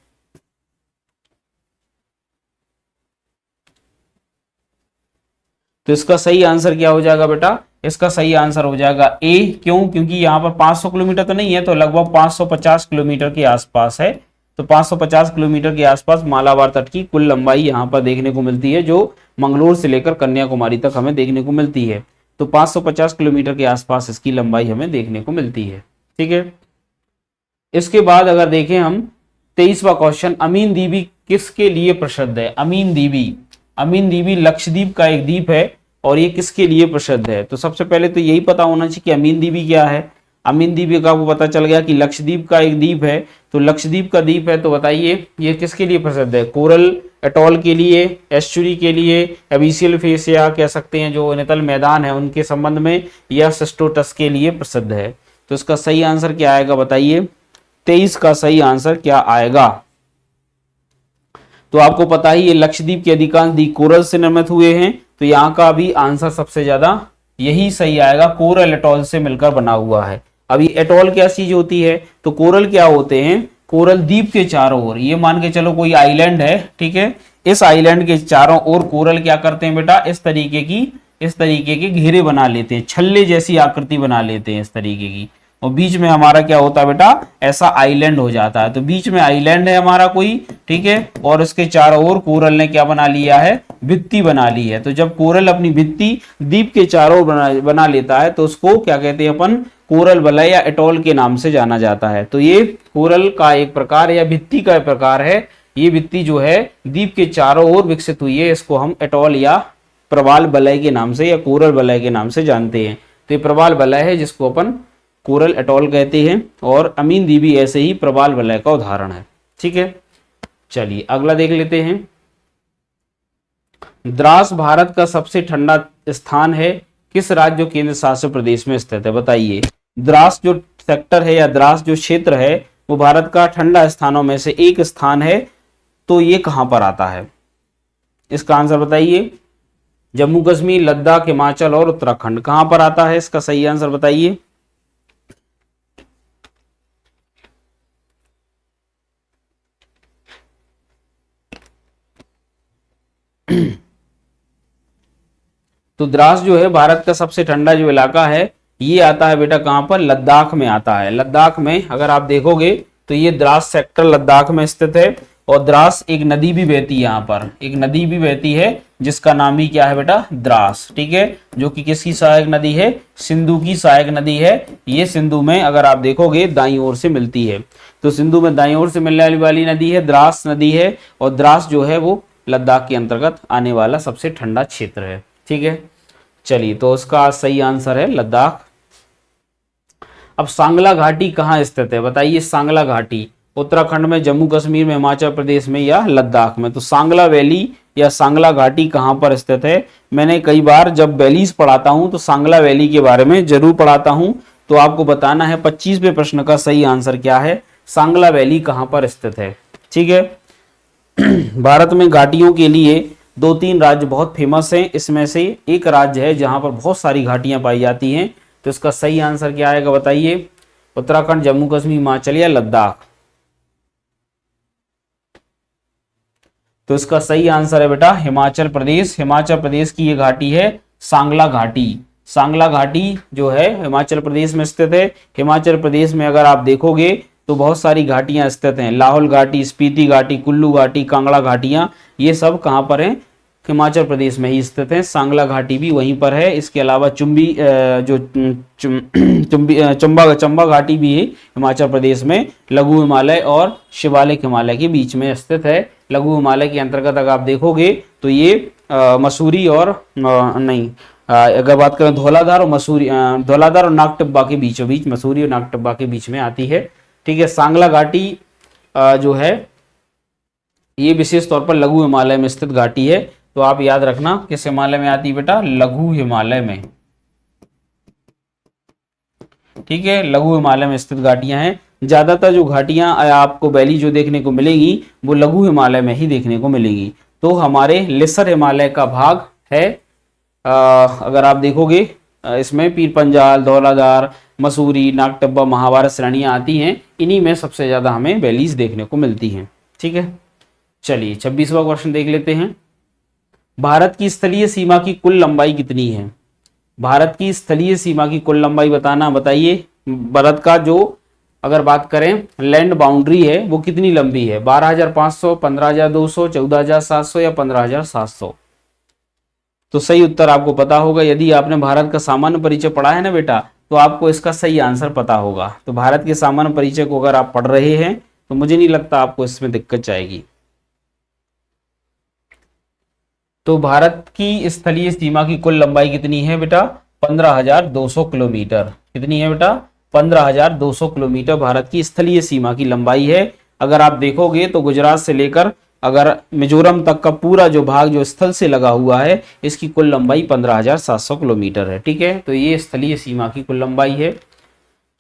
A: तो इसका सही आंसर क्या हो जाएगा बेटा? इसका सही आंसर हो जाएगा ए। क्यों? क्योंकि यहाँ पर 500 किलोमीटर तो नहीं है, तो लगभग 550 किलोमीटर के आसपास है। तो 550 किलोमीटर के आसपास मालाबार तट की कुल लंबाई यहाँ पर देखने को मिलती है, जो मंगलोर से लेकर कन्याकुमारी तक हमें देखने को मिलती है। तो 550 किलोमीटर के आसपास इसकी लंबाई हमें देखने को मिलती है। ठीक है, इसके बाद अगर देखें हम 23वां क्वेश्चन, अमीन दीवी किसके लिए प्रसिद्ध है? अमीन दीवी, अमीन दीवी लक्षद्वीप का एक द्वीप है और ये किसके लिए प्रसिद्ध है? तो सबसे पहले तो यही पता होना चाहिए कि अमीन दीवी क्या है। अमीन दीवी का वो पता चल गया कि लक्षद्वीप का एक द्वीप है। तो लक्षद्वीप का द्वीप है, तो बताइए ये किसके लिए प्रसिद्ध है? कोरल एटॉल के लिए, एस्चुरी के लिए, एबीसियल फेस या कह सकते हैं जो नितल मैदान है उनके संबंध में, या सिस्टोटस के लिए प्रसिद्ध है। तो इसका सही आंसर क्या आएगा बताइए। 23 का सही आंसर क्या आएगा? तो आपको पता ही ये लक्षद्वीप के अधिकांश द्वीप कोरल से निर्मित हुए हैं, तो यहाँ का भी आंसर सबसे ज्यादा यही सही आएगा, कोरल एटॉल से मिलकर बना हुआ है। अभी एटॉल क्या चीज होती है? तो कोरल क्या होते हैं? कोरल द्वीप के चारों ओर, ये मान के चलो कोई आइलैंड है, ठीक है, इस आइलैंड के चारों ओर कोरल क्या करते हैं बेटा? इस तरीके के घेरे बना लेते हैं, छल्ले जैसी आकृति बना लेते हैं इस तरीके की, और बीच में हमारा क्या होता है बेटा? ऐसा आइलैंड हो जाता है। तो बीच में आइलैंड है हमारा कोई, ठीक है, और उसके चारों ओर कोरल ने क्या बना लिया है? भित्ति बना ली है। तो जब कोरल अपनी भित्ति द्वीप के चारों ओर बना लेता है तो उसको क्या कहते हैं अपन? कोरल वलय या एटॉल के नाम से जाना जाता है। तो ये कोरल का एक प्रकार या भित्ति का एक प्रकार है। ये भित्ति जो है द्वीप के चारों ओर विकसित हुई है, इसको हम एटॉल या प्रवाल वलय के नाम से या कोरल वलय के नाम से जानते हैं। तो ये प्रवाल वलय है जिसको अपन कोरल एटॉल कहते हैं, और अमीन द्वीप भी ऐसे ही प्रवाल वलय का उदाहरण है। ठीक है, चलिए अगला देख लेते हैं। द्रास भारत का सबसे ठंडा स्थान है, किस राज्य और केंद्र शासित प्रदेश में स्थित है? बताइए। द्रास जो सेक्टर है या द्रास जो क्षेत्र है वो भारत का ठंडा स्थानों में से एक स्थान है, तो ये कहां पर आता है? इसका आंसर बताइए। जम्मू कश्मीर, लद्दाख, हिमाचल और उत्तराखंड, कहां पर आता है? इसका सही आंसर बताइए। तो द्रास जो है भारत का सबसे ठंडा जो इलाका है, ये आता है बेटा कहां पर? लद्दाख में आता है। लद्दाख में अगर आप देखोगे तो ये द्रास सेक्टर लद्दाख में स्थित है, और द्रास एक नदी भी बहती है, यहाँ पर एक नदी भी बहती है जिसका नाम ही क्या है बेटा? द्रास। ठीक है, जो कि किसकी सहायक नदी है? सिंधु की सहायक नदी है। ये सिंधु में अगर आप देखोगे दाईं ओर से मिलती है, तो सिंधु में दाईं ओर से मिलने वाली नदी है, द्रास नदी है, और द्रास जो है वो लद्दाख के अंतर्गत आने वाला सबसे ठंडा क्षेत्र है। ठीक है, चलिए तो उसका सही आंसर है लद्दाख। अब सांगला घाटी कहाँ स्थित है? बताइए। सांगला घाटी उत्तराखंड में, जम्मू कश्मीर में, हिमाचल प्रदेश में या लद्दाख में? तो सांगला वैली या सांगला घाटी कहाँ पर स्थित है? मैंने कई बार जब वैलीज पढ़ाता हूं तो सांगला वैली के बारे में जरूर पढ़ाता हूं, तो आपको बताना है 25वें प्रश्न का सही आंसर क्या है, सांगला वैली कहाँ पर स्थित है। ठीक है, भारत में घाटियों के लिए 2-3 राज्य बहुत फेमस हैं, इसमें से एक राज्य है जहां पर बहुत सारी घाटियां पाई जाती हैं, तो इसका सही आंसर क्या आएगा बताइए। उत्तराखंड, जम्मू कश्मीर, हिमाचल या लद्दाख? तो इसका सही आंसर है बेटा हिमाचल प्रदेश। हिमाचल प्रदेश की ये घाटी है सांगला घाटी। सांगला घाटी जो है हिमाचल प्रदेश में स्थित है। हिमाचल प्रदेश में अगर आप देखोगे तो बहुत सारी घाटियां स्थित हैं, लाहौल घाटी, स्पीति घाटी, कुल्लू घाटी, कांगड़ा घाटियां, ये सब कहां पर हैं? हिमाचल प्रदेश में ही स्थित है। सांगला घाटी भी वहीं पर है। इसके अलावा चंबा घाटी भी है हिमाचल प्रदेश में, लघु हिमालय और शिवालिक हिमालय के बीच में स्थित है। लघु हिमालय के अंतर्गत अगर आप देखोगे तो ये मसूरी और अगर बात करें धौलाधार और नागटिब्बा के बीचों बीच, मसूरी और नागटिब्बा के बीच में आती है। ठीक है, सांगला घाटी जो है ये विशेष तौर पर लघु हिमालय में स्थित घाटी है, तो आप याद रखना किस हिमालय में आती है बेटा? लघु हिमालय में। ठीक है, लघु हिमालय में स्थित घाटियां हैं। ज्यादातर जो घाटियां आपको वैली जो देखने को मिलेगी वो लघु हिमालय में ही देखने को मिलेगी। तो हमारे लेसर हिमालय का भाग है, अगर आप देखोगे इसमें पीर पंजाल, धौलाधार, मसूरी, नागटिब्बा, महाभारत श्रेणियां आती हैं, इन्हीं में सबसे ज्यादा हमें वैलीज देखने को मिलती हैं। ठीक है, चलिए 26वां क्वेश्चन देख लेते हैं। भारत की स्थलीय सीमा की कुल लंबाई कितनी है? भारत की स्थलीय सीमा की कुल लंबाई बताइए। भारत का जो अगर बात करें लैंड बाउंड्री है वो कितनी लंबी है? 12,500, 15,200, 14,700 या 15,700? तो सही उत्तर आपको पता होगा। यदि आपने भारत का सामान्य परिचय पढ़ा है ना बेटा, तो आपको इसका सही आंसर पता होगा। तो भारत के सामान्य परिचय को अगर आप पढ़ रहे हैं तो मुझे नहीं लगता आपको इसमें दिक्कत जाएगी। तो भारत की स्थलीय सीमा की कुल लंबाई कितनी है बेटा? 15,200 किलोमीटर। कितनी है बेटा? 15,200 किलोमीटर भारत की स्थलीय सीमा की लंबाई है। अगर आप देखोगे तो गुजरात से लेकर अगर मिजोरम तक का पूरा जो भाग जो स्थल से लगा हुआ है, इसकी कुल लंबाई 15,700 किलोमीटर है। ठीक है, तो ये स्थलीय सीमा की कुल लंबाई है।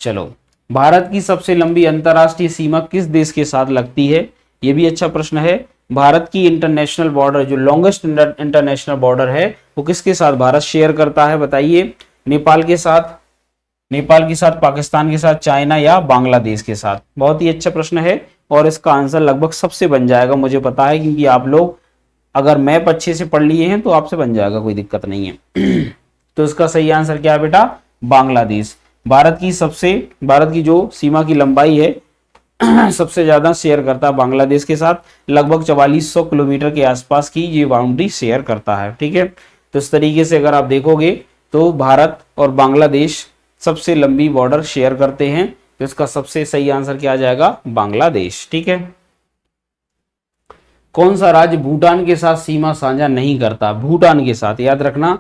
A: चलो, भारत की सबसे लंबी अंतर्राष्ट्रीय सीमा किस देश के साथ लगती है? ये भी अच्छा प्रश्न है। भारत की इंटरनेशनल बॉर्डर जो लॉन्गेस्ट इंटरनेशनल बॉर्डर है वो किसके साथ भारत शेयर करता है? बताइए। नेपाल के साथ, पाकिस्तान के साथ, चाइना या बांग्लादेश के साथ? बहुत ही अच्छा प्रश्न है और इसका आंसर लगभग सबसे बन जाएगा, मुझे पता है, क्योंकि आप लोग अगर मैप अच्छे से पढ़ लिए हैं तो आपसे बन जाएगा, कोई दिक्कत नहीं है। तो इसका सही आंसर क्या है बेटा? बांग्लादेश। भारत की जो सीमा की लंबाई है सबसे ज्यादा शेयर करता है बांग्लादेश के साथ, लगभग 4400 किलोमीटर के आसपास की ये बाउंड्री शेयर करता है। ठीक है, तो इस तरीके से अगर आप देखोगे तो भारत और बांग्लादेश सबसे लंबी बॉर्डर शेयर करते हैं, तो इसका सबसे सही आंसर क्या आ जाएगा? बांग्लादेश। ठीक है, कौन सा राज्य भूटान के साथ सीमा साझा नहीं करता? भूटान के साथ याद रखना,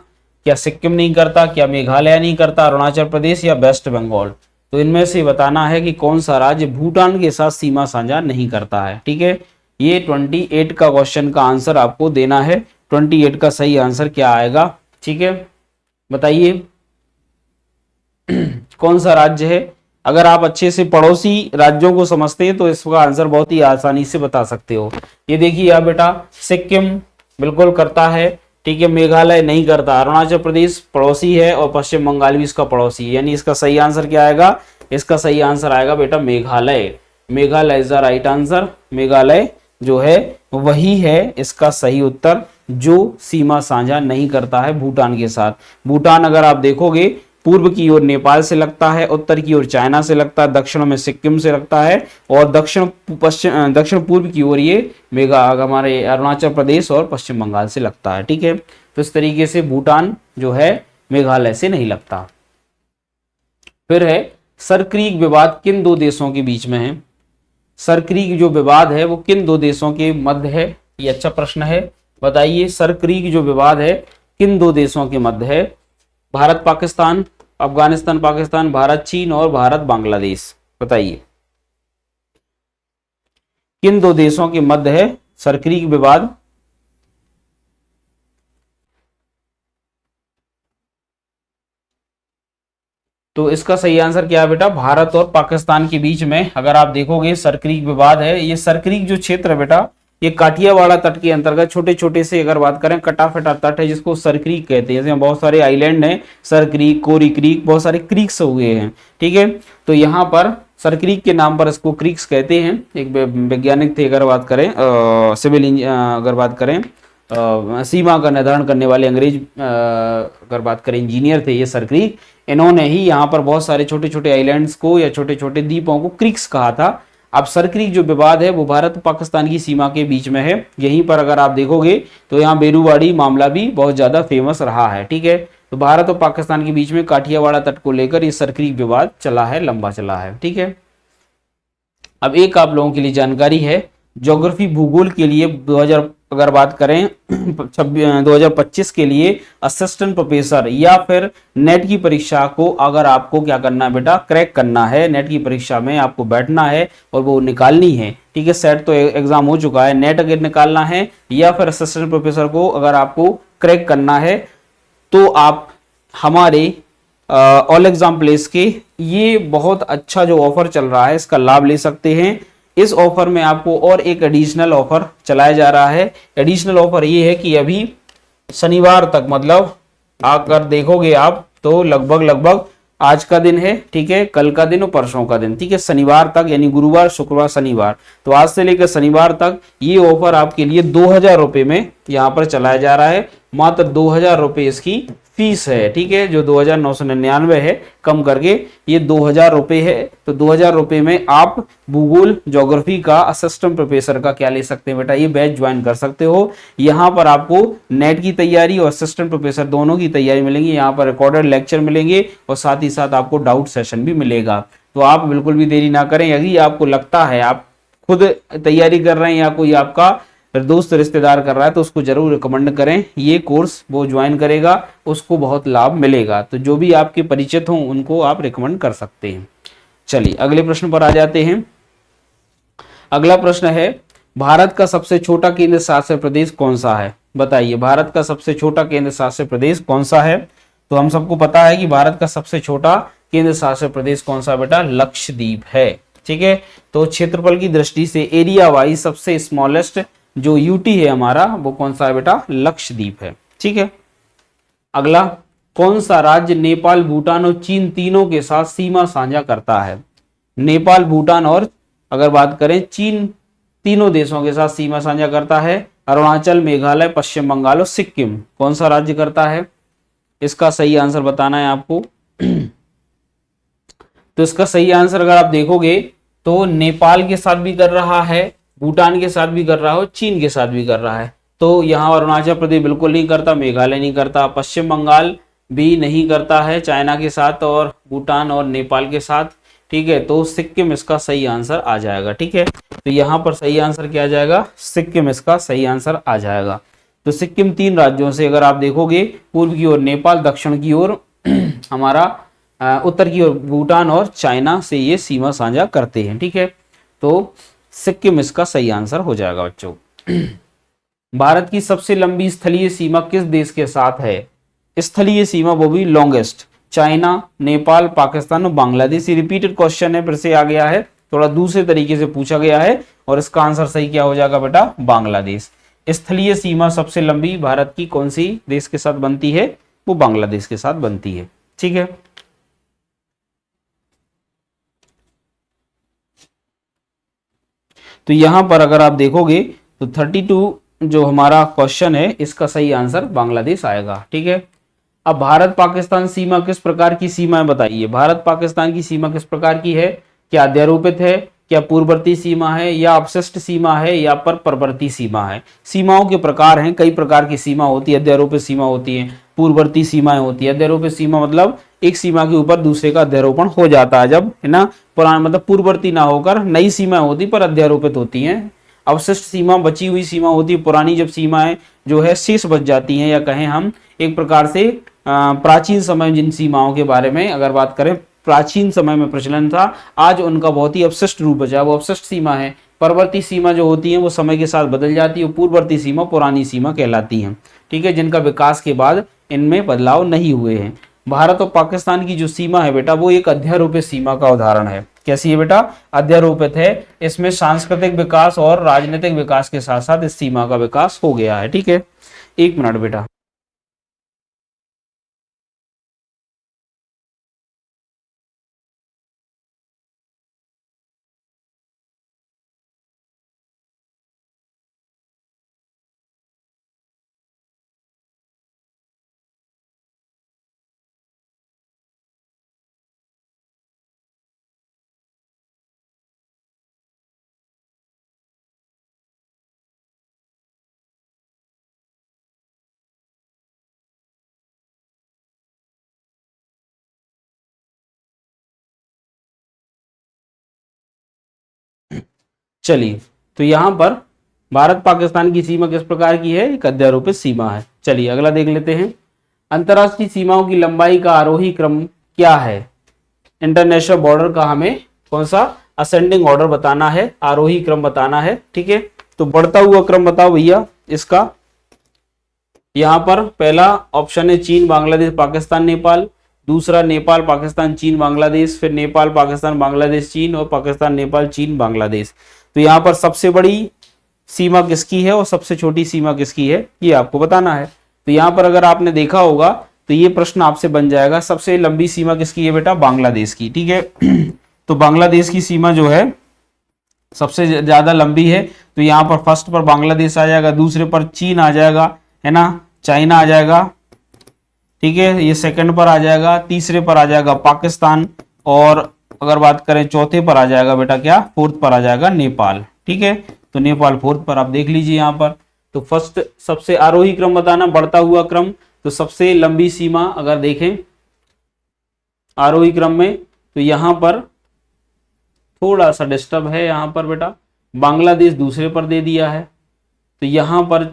A: क्या सिक्किम नहीं करता, क्या मेघालय नहीं करता, अरुणाचल प्रदेश या वेस्ट बंगाल? तो इनमें से बताना है कि कौन सा राज्य भूटान के साथ सीमा साझा नहीं करता है। ठीक है, ये 28 का क्वेश्चन का आंसर आपको देना है। 28 का सही आंसर क्या आएगा? ठीक है, बताइए कौन सा राज्य है? अगर आप अच्छे से पड़ोसी राज्यों को समझते हैं तो इसका आंसर बहुत ही आसानी से बता सकते हो। ये देखिए आप बेटा, सिक्किम बिल्कुल करता है, ठीक है, मेघालय नहीं करता, अरुणाचल प्रदेश पड़ोसी है और पश्चिम बंगाल भी इसका पड़ोसी है, यानी इसका सही आंसर क्या आएगा? इसका सही आंसर आएगा बेटा Meghalaya. Meghalaya is the right answer. Meghalaya जो है वही है इसका सही उत्तर, जो सीमा साझा नहीं करता है भूटान के साथ। भूटान अगर आप देखोगे पूर्व की ओर नेपाल से लगता है, उत्तर की ओर चाइना से लगता है, दक्षिण में सिक्किम से लगता है और दक्षिण पूर्व की ओर ये हमारे अरुणाचल प्रदेश और पश्चिम बंगाल से लगता है। ठीक है, तो इस तरीके से भूटान जो है मेघालय से नहीं लगता। फिर है सरक्रीक विवाद किन दो देशों के बीच में है? सरक्रीक जो विवाद है वो किन दो देशों के मध्य है? ये अच्छा प्रश्न है, बताइए। सरक्रीक जो विवाद है किन दो देशों के मध्य है? भारत पाकिस्तान, अफगानिस्तान पाकिस्तान, भारत चीन और भारत बांग्लादेश। बताइए किन दो देशों के मध्य है सरक्रीक विवाद? तो इसका सही आंसर क्या है बेटा? भारत और पाकिस्तान के बीच में अगर आप देखोगे सरक्रीक विवाद है। ये सरक्रीक जो क्षेत्र है बेटा, ये काठियावाड़ तट के अंतर्गत छोटे छोटे से अगर बात करें कटा फटा तट है जिसको सरक्रीक कहते हैं। जैसे बहुत सारे आइलैंड हैं, सरक्रीक, कोरी क्रीक, बहुत सारे क्रीक्स हुए हैं। ठीक है, तो यहाँ पर सरक्रीक के नाम पर इसको क्रीक्स कहते हैं। एक वैज्ञानिक थे, अगर बात करें सिविल, अगर बात करें सीमा का निर्धारण करने वाले अंग्रेज, अगर बात करें इंजीनियर थे ये सरक्रीक। इन्होंने ही यहाँ पर बहुत सारे छोटे छोटे आइलैंड्स को या छोटे छोटे द्वीपों को क्रीक्स कहा था। अब सरक्रीक जो विवाद है वो भारत और पाकिस्तान की सीमा के बीच में है। यहीं पर अगर आप देखोगे तो यहाँ बेरूवाड़ी मामला भी बहुत ज्यादा फेमस रहा है। ठीक है, तो भारत और पाकिस्तान के बीच में काठियावाड़ तट को लेकर ये सरक्रीक विवाद चला है, लंबा चला है। ठीक है, अब एक आप लोगों के लिए जानकारी है, ज्योग्राफी भूगोल के लिए 2000 अगर बात करें 2025 के लिए असिस्टेंट प्रोफेसर या फिर नेट की परीक्षा को अगर आपको क्या करना है बेटा? क्रैक करना है। नेट की परीक्षा में आपको बैठना है और वो निकालनी है। ठीक है, सेट तो एग्जाम हो चुका है, नेट अगर निकालना है या फिर असिस्टेंट प्रोफेसर को अगर आपको क्रैक करना है तो आप हमारे ऑल एग्जाम प्लेस के ये बहुत अच्छा जो ऑफर चल रहा है इसका लाभ ले सकते हैं। इस ऑफर में आपको और एक एडिशनल ऑफर चलाया जा रहा है। एडिशनल ऑफर ये है कि अभी शनिवार तक, मतलब अगर देखोगे आप तो लगभग आज का दिन है, ठीक है, कल का दिन और परसों का दिन, ठीक है, शनिवार तक, यानी गुरुवार शुक्रवार शनिवार, तो आज से लेकर शनिवार तक ये ऑफर आपके लिए 2000 रुपए में यहाँ पर चलाया जा रहा है। मात्र 2000 रुपए इसकी फीस है। ठीक है, जो 2999 है कम करके ये 2000 रुपए है। तो 2000 रुपए में आप भूगोल ज्योग्राफी का असिस्टेंट प्रोफेसर का क्या ले सकते हैं बेटा? ये बैच ज्वाइन कर सकते हो। यहाँ पर आपको नेट की तैयारी और असिस्टेंट प्रोफेसर दोनों की तैयारी मिलेंगी। यहाँ पर रिकॉर्डेड लेक्चर मिलेंगे और साथ ही साथ आपको डाउट सेशन भी मिलेगा। तो आप बिल्कुल भी देरी ना करें। यदि आपको लगता है आप खुद तैयारी कर रहे हैं या कोई आपका दोस्त रिश्तेदार कर रहा है तो उसको जरूर रिकमेंड करें। ये कोर्स वो ज्वाइन करेगा, उसको बहुत लाभ मिलेगा। तो जो भी आपके परिचित हों उनको आप रिकमेंड कर सकते हैं। चलिए अगले प्रश्न पर आ जाते हैं। अगला प्रश्न है, भारत का सबसे छोटा केंद्र शासित प्रदेश कौन सा है? बताइए, भारत का सबसे छोटा केंद्र शासित प्रदेश कौन सा है? तो हम सबको पता है कि भारत का सबसे छोटा केंद्र शासित प्रदेश कौन सा बेटा? लक्षद्वीप है। ठीक है, तो क्षेत्रफल की दृष्टि से एरिया वाइज सबसे स्मॉलेस्ट जो यूटी है हमारा वो कौन सा है बेटा? लक्षद्वीप है। ठीक है, अगला, कौन सा राज्य नेपाल, भूटान और चीन तीनों के साथ सीमा साझा करता है? नेपाल, भूटान और अगर बात करें चीन, तीनों देशों के साथ सीमा साझा करता है। अरुणाचल, मेघालय, पश्चिम बंगाल और सिक्किम। कौन सा राज्य करता है? इसका सही आंसर बताना है आपको। तो इसका सही आंसर अगर आप देखोगे तो नेपाल के साथ भी कर रहा है, भूटान के साथ भी कर रहा है, चीन के साथ भी कर रहा है। तो यहाँ अरुणाचल प्रदेश बिल्कुल नहीं करता, मेघालय नहीं करता, पश्चिम बंगाल भी नहीं करता है चाइना के साथ और भूटान और नेपाल के साथ। ठीक है, तो सिक्किम इसका सही आंसर आ जाएगा। ठीक है, तो यहाँ पर सही आंसर क्या आ जाएगा? सिक्किम इसका सही आंसर आ जाएगा। तो सिक्किम तीन राज्यों से अगर आप देखोगे, पूर्व की ओर नेपाल, दक्षिण की ओर हमारा उत्तर की ओर भूटान और चाइना से ये सीमा साझा करते हैं। ठीक है, तो सिक्किम इसका सही आंसर हो जाएगा बच्चों। भारत की सबसे लंबी स्थलीय सीमा किस देश के साथ है? स्थलीय सीमा, वो भी लॉन्गेस्ट, चाइना, नेपाल, पाकिस्तान और बांग्लादेश। ये रिपीटेड क्वेश्चन है, फिर से आ गया है, थोड़ा दूसरे तरीके से पूछा गया है और इसका आंसर सही क्या हो जाएगा बेटा? बांग्लादेश। स्थलीय सीमा सबसे लंबी भारत की कौन सी देश के साथ बनती है? वो बांग्लादेश के साथ बनती है। ठीक है, तो यहां पर अगर आप देखोगे तो 32 जो हमारा क्वेश्चन है इसका सही आंसर बांग्लादेश आएगा। ठीक है, अब भारत पाकिस्तान सीमा किस प्रकार की सीमा है बताइए? भारत पाकिस्तान की सीमा किस प्रकार की है? क्या अध्यारोपित है, क्या पूर्ववर्ती सीमा है, या अपशिष्ट सीमा है, या परवर्ती सीमा है? सीमाओं के प्रकार हैं, कई प्रकार की सीमा होती है। अध्यारोपित सीमा होती है, पूर्ववर्ती सीमाएं होती है। अध्यारोपित सीमा मतलब एक सीमा के ऊपर दूसरे का अध्यारोपण हो जाता है जब, है ना, पुराना मतलब पूर्ववर्ती ना होकर नई सीमा होती पर अध्यारोपित होती हैं। अवशिष्ट सीमा बची हुई सीमा होती है, पुरानी जब सीमाएं जो है शेष बच जाती हैं, या कहें हम एक प्रकार से प्राचीन समय जिन सीमाओं के बारे में अगर बात करें, प्राचीन समय में प्रचलन था, आज उनका बहुत ही अपशिष्ट रूप बचा, वो अपशिष्ट सीमा है। परवर्ती सीमा जो होती है वो समय के साथ बदल जाती है, पूर्ववर्ती सीमा पुरानी सीमा कहलाती हैं। ठीक है, जिनका विकास के बाद इनमें बदलाव नहीं हुए हैं। भारत और पाकिस्तान की जो सीमा है बेटा वो एक अध्यारोपित सीमा का उदाहरण है। कैसी है बेटा? अध्यारोपित है। इसमें सांस्कृतिक विकास और राजनीतिक विकास के साथ साथ इस सीमा का विकास हो गया है। ठीक है, एक मिनट बेटा। चलिए, तो यहां पर भारत पाकिस्तान की सीमा किस प्रकार की है? एक अध्यारोपित सीमा है। चलिए अगला देख लेते हैं। अंतरराष्ट्रीय सीमाओं की लंबाई का आरोही क्रम क्या है? इंटरनेशनल बॉर्डर का हमें कौन सा असेंडिंग ऑर्डर बताना है, आरोही क्रम बताना है। ठीक है, तो बढ़ता हुआ क्रम बताओ भैया इसका। यहां पर पहला ऑप्शन है चीन, बांग्लादेश, पाकिस्तान, नेपाल। दूसरा नेपाल, पाकिस्तान, चीन, बांग्लादेश। फिर नेपाल, पाकिस्तान, बांग्लादेश, चीन, और पाकिस्तान, नेपाल, चीन, बांग्लादेश। तो यहाँ पर सबसे बड़ी सीमा किसकी है और सबसे छोटी सीमा किसकी है ये आपको बताना है। तो यहाँ पर अगर आपने देखा होगा तो ये प्रश्न आपसे बन जाएगा, सबसे लंबी सीमा किसकी है बेटा? बांग्लादेश की। ठीक है, तो बांग्लादेश की सीमा जो है सबसे ज्यादा लंबी है। तो यहाँ पर फर्स्ट पर बांग्लादेश आ जाएगा, दूसरे पर चीन आ जाएगा, है ना, चाइना आ जाएगा। ठीक है, ये सेकंड पर आ जाएगा, तीसरे पर आ जाएगा पाकिस्तान, और अगर बात करें चौथे पर आ जाएगा बेटा क्या? फोर्थ पर आ जाएगा नेपाल। ठीक है, तो नेपाल फोर्थ पर, आप देख लीजिए यहाँ पर। तो फर्स्ट सबसे आरोही क्रम बताना, बढ़ता हुआ क्रम। तो सबसे लंबी सीमा अगर देखें आरोही क्रम में तो यहाँ पर थोड़ा सा डिस्टर्ब है, यहाँ पर बेटा बांग्लादेश दूसरे पर दे दिया है। तो यहाँ पर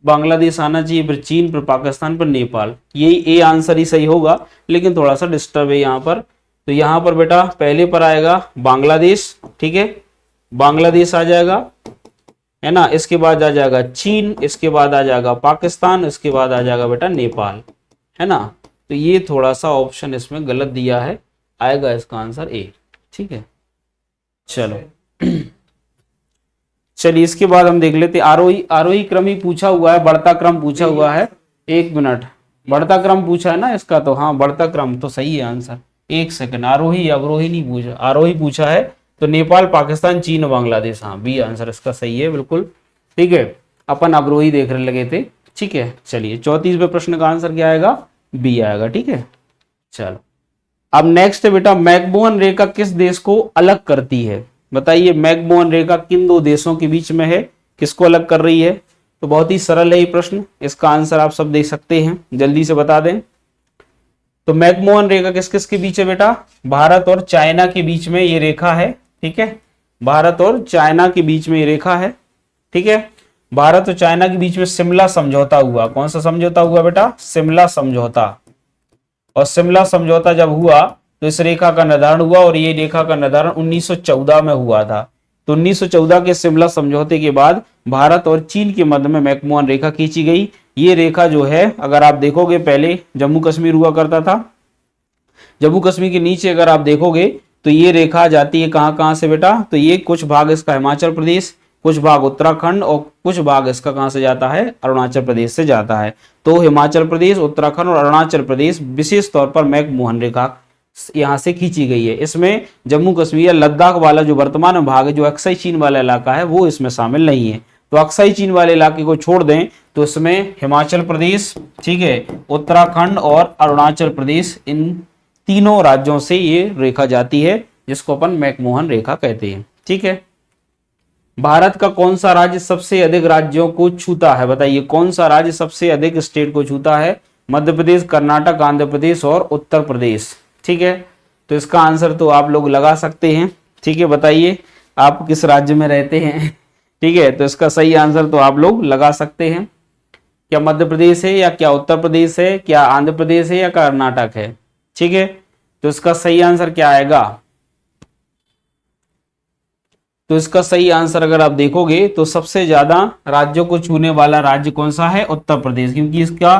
A: बांग्लादेश आना चाहिए, फिर चीन, फिर पाकिस्तान, फिर नेपाल। यही ए आंसर ही सही होगा, लेकिन थोड़ा सा डिस्टर्ब है यहाँ पर। तो यहाँ पर बेटा पहले पर आएगा बांग्लादेश। ठीक है, बांग्लादेश आ जाएगा, है ना, इसके बाद आ जाएगा चीन, इसके बाद आ जाएगा पाकिस्तान, इसके बाद आ जाएगा बेटा नेपाल, है ना। तो ये थोड़ा सा ऑप्शन इसमें गलत दिया है, आएगा इसका आंसर ए। ठीक है, चलो चलिए इसके बाद हम देख लेते आरोही क्रम ही पूछा हुआ है, बढ़ता क्रम पूछा हुआ है। एक मिनट, बढ़ता क्रम पूछा है ना इसका, तो हाँ बढ़ता क्रम तो सही है आंसर। एक सेकंड, आरोही अवरोही नहीं पूछा, आरोही पूछा है। तो नेपाल, पाकिस्तान, चीन, बांग्लादेश, हाँ बी आंसर इसका सही है बिल्कुल। ठीक है, अपन अवरोही देख रहे लगे थे। ठीक है, चलिए 34वें प्रश्न का आंसर क्या आएगा? बी आएगा। ठीक है, चलो अब नेक्स्ट है बेटा, मैकमोहन रेखा किस देश को अलग करती है? बताइए, मैकमोहन रेखा किन दो देशों के बीच में है, किसको अलग कर रही है? तो बहुत ही सरल है ये प्रश्न, इसका आंसर आप सब देख सकते हैं, जल्दी से बता दें। तो मैकमोहन रेखा किस किस के बीच है बेटा? भारत और चाइना के बीच में ये रेखा है। ठीक है, भारत और चाइना के बीच में ये रेखा है। ठीक है, भारत और चाइना के बीच में शिमला समझौता हुआ। कौन सा समझौता हुआ बेटा? शिमला समझौता। और शिमला समझौता जब हुआ तो इस रेखा का निर्धारण हुआ और ये रेखा का निर्धारण 1914 में हुआ था। तो 1914 के शिमला समझौते के बाद भारत और चीन के मध्य में मैकमोहन रेखा खींची गई। ये रेखा जो है अगर आप देखोगे पहले जम्मू कश्मीर हुआ करता था, जम्मू कश्मीर के नीचे अगर आप देखोगे तो ये रेखा जाती है कहाँ कहाँ से बेटा, तो ये कुछ भाग इसका हिमाचल प्रदेश, कुछ भाग उत्तराखंड और कुछ भाग इसका कहाँ से जाता है, अरुणाचल प्रदेश से जाता है। तो हिमाचल प्रदेश, उत्तराखंड और अरुणाचल प्रदेश विशेष तौर पर मैकमोहन रेखा यहाँ से खींची गई है। इसमें जम्मू कश्मीर या लद्दाख वाला जो वर्तमान में भाग है, जो अक्साई चीन वाला इलाका है, वो इसमें शामिल नहीं है। तो अक्साई चीन वाले इलाके को छोड़ दें तो इसमें हिमाचल प्रदेश, ठीक है, उत्तराखंड और अरुणाचल प्रदेश, इन तीनों राज्यों से ये रेखा जाती है जिसको अपन मैकमोहन रेखा कहते हैं। ठीक है, भारत का कौन सा राज्य सबसे अधिक राज्यों को छूता है, बताइए कौन सा राज्य सबसे अधिक स्टेट को छूता है? मध्य प्रदेश, कर्नाटक, आंध्र प्रदेश और उत्तर प्रदेश। ठीक है, तो इसका आंसर तो आप लोग लगा सकते हैं। ठीक है, बताइए आप किस राज्य में रहते हैं। ठीक है, तो इसका सही आंसर तो आप लोग लगा सकते हैं। क्या मध्य प्रदेश है या क्या उत्तर प्रदेश है, क्या आंध्र प्रदेश है या कर्नाटक है? ठीक है, तो इसका सही आंसर क्या आएगा? तो इसका सही आंसर अगर आप देखोगे तो सबसे ज्यादा राज्यों को छूने वाला राज्य कौन सा है? उत्तर प्रदेश, क्योंकि इसका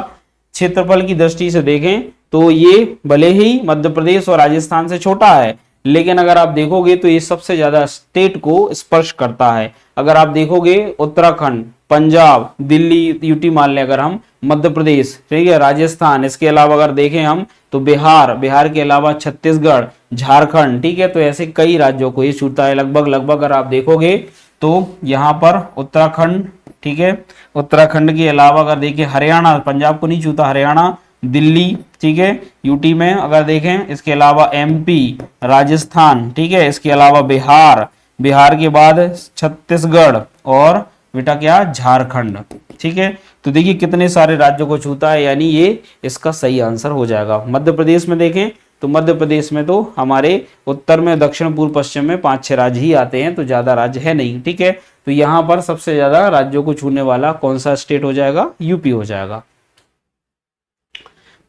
A: क्षेत्रफल की दृष्टि से देखें तो ये भले ही मध्य प्रदेश और राजस्थान से छोटा है, लेकिन अगर आप देखोगे तो ये सबसे ज्यादा स्टेट को स्पर्श करता है। अगर आप देखोगे उत्तराखंड, पंजाब, दिल्ली, यूटी मान लें अगर हम, मध्य प्रदेश, ठीक है, राजस्थान, इसके अलावा अगर देखें हम तो बिहार के अलावा छत्तीसगढ़, झारखंड, ठीक है, तो ऐसे कई राज्यों को ये छूता है। लगभग अगर आप देखोगे तो यहाँ पर उत्तराखंड, ठीक है, उत्तराखंड के अलावा अगर देखें हरियाणा, पंजाब को नहीं छूता, हरियाणा, दिल्ली, ठीक है, यूटी में अगर देखें, इसके अलावा एमपी, राजस्थान, ठीक है, इसके अलावा बिहार के बाद छत्तीसगढ़ और बेटा क्या, झारखंड। ठीक है, तो देखिए कितने सारे राज्यों को छूता है, यानी ये इसका सही आंसर हो जाएगा। मध्य प्रदेश में देखें तो मध्य प्रदेश में तो हमारे उत्तर में, दक्षिण, पूर्व, पश्चिम में 5-6 राज्य ही आते हैं, तो ज्यादा राज्य है नहीं। ठीक है, तो यहाँ पर सबसे ज्यादा राज्यों को छूने वाला कौन सा स्टेट हो जाएगा? यूपी हो जाएगा।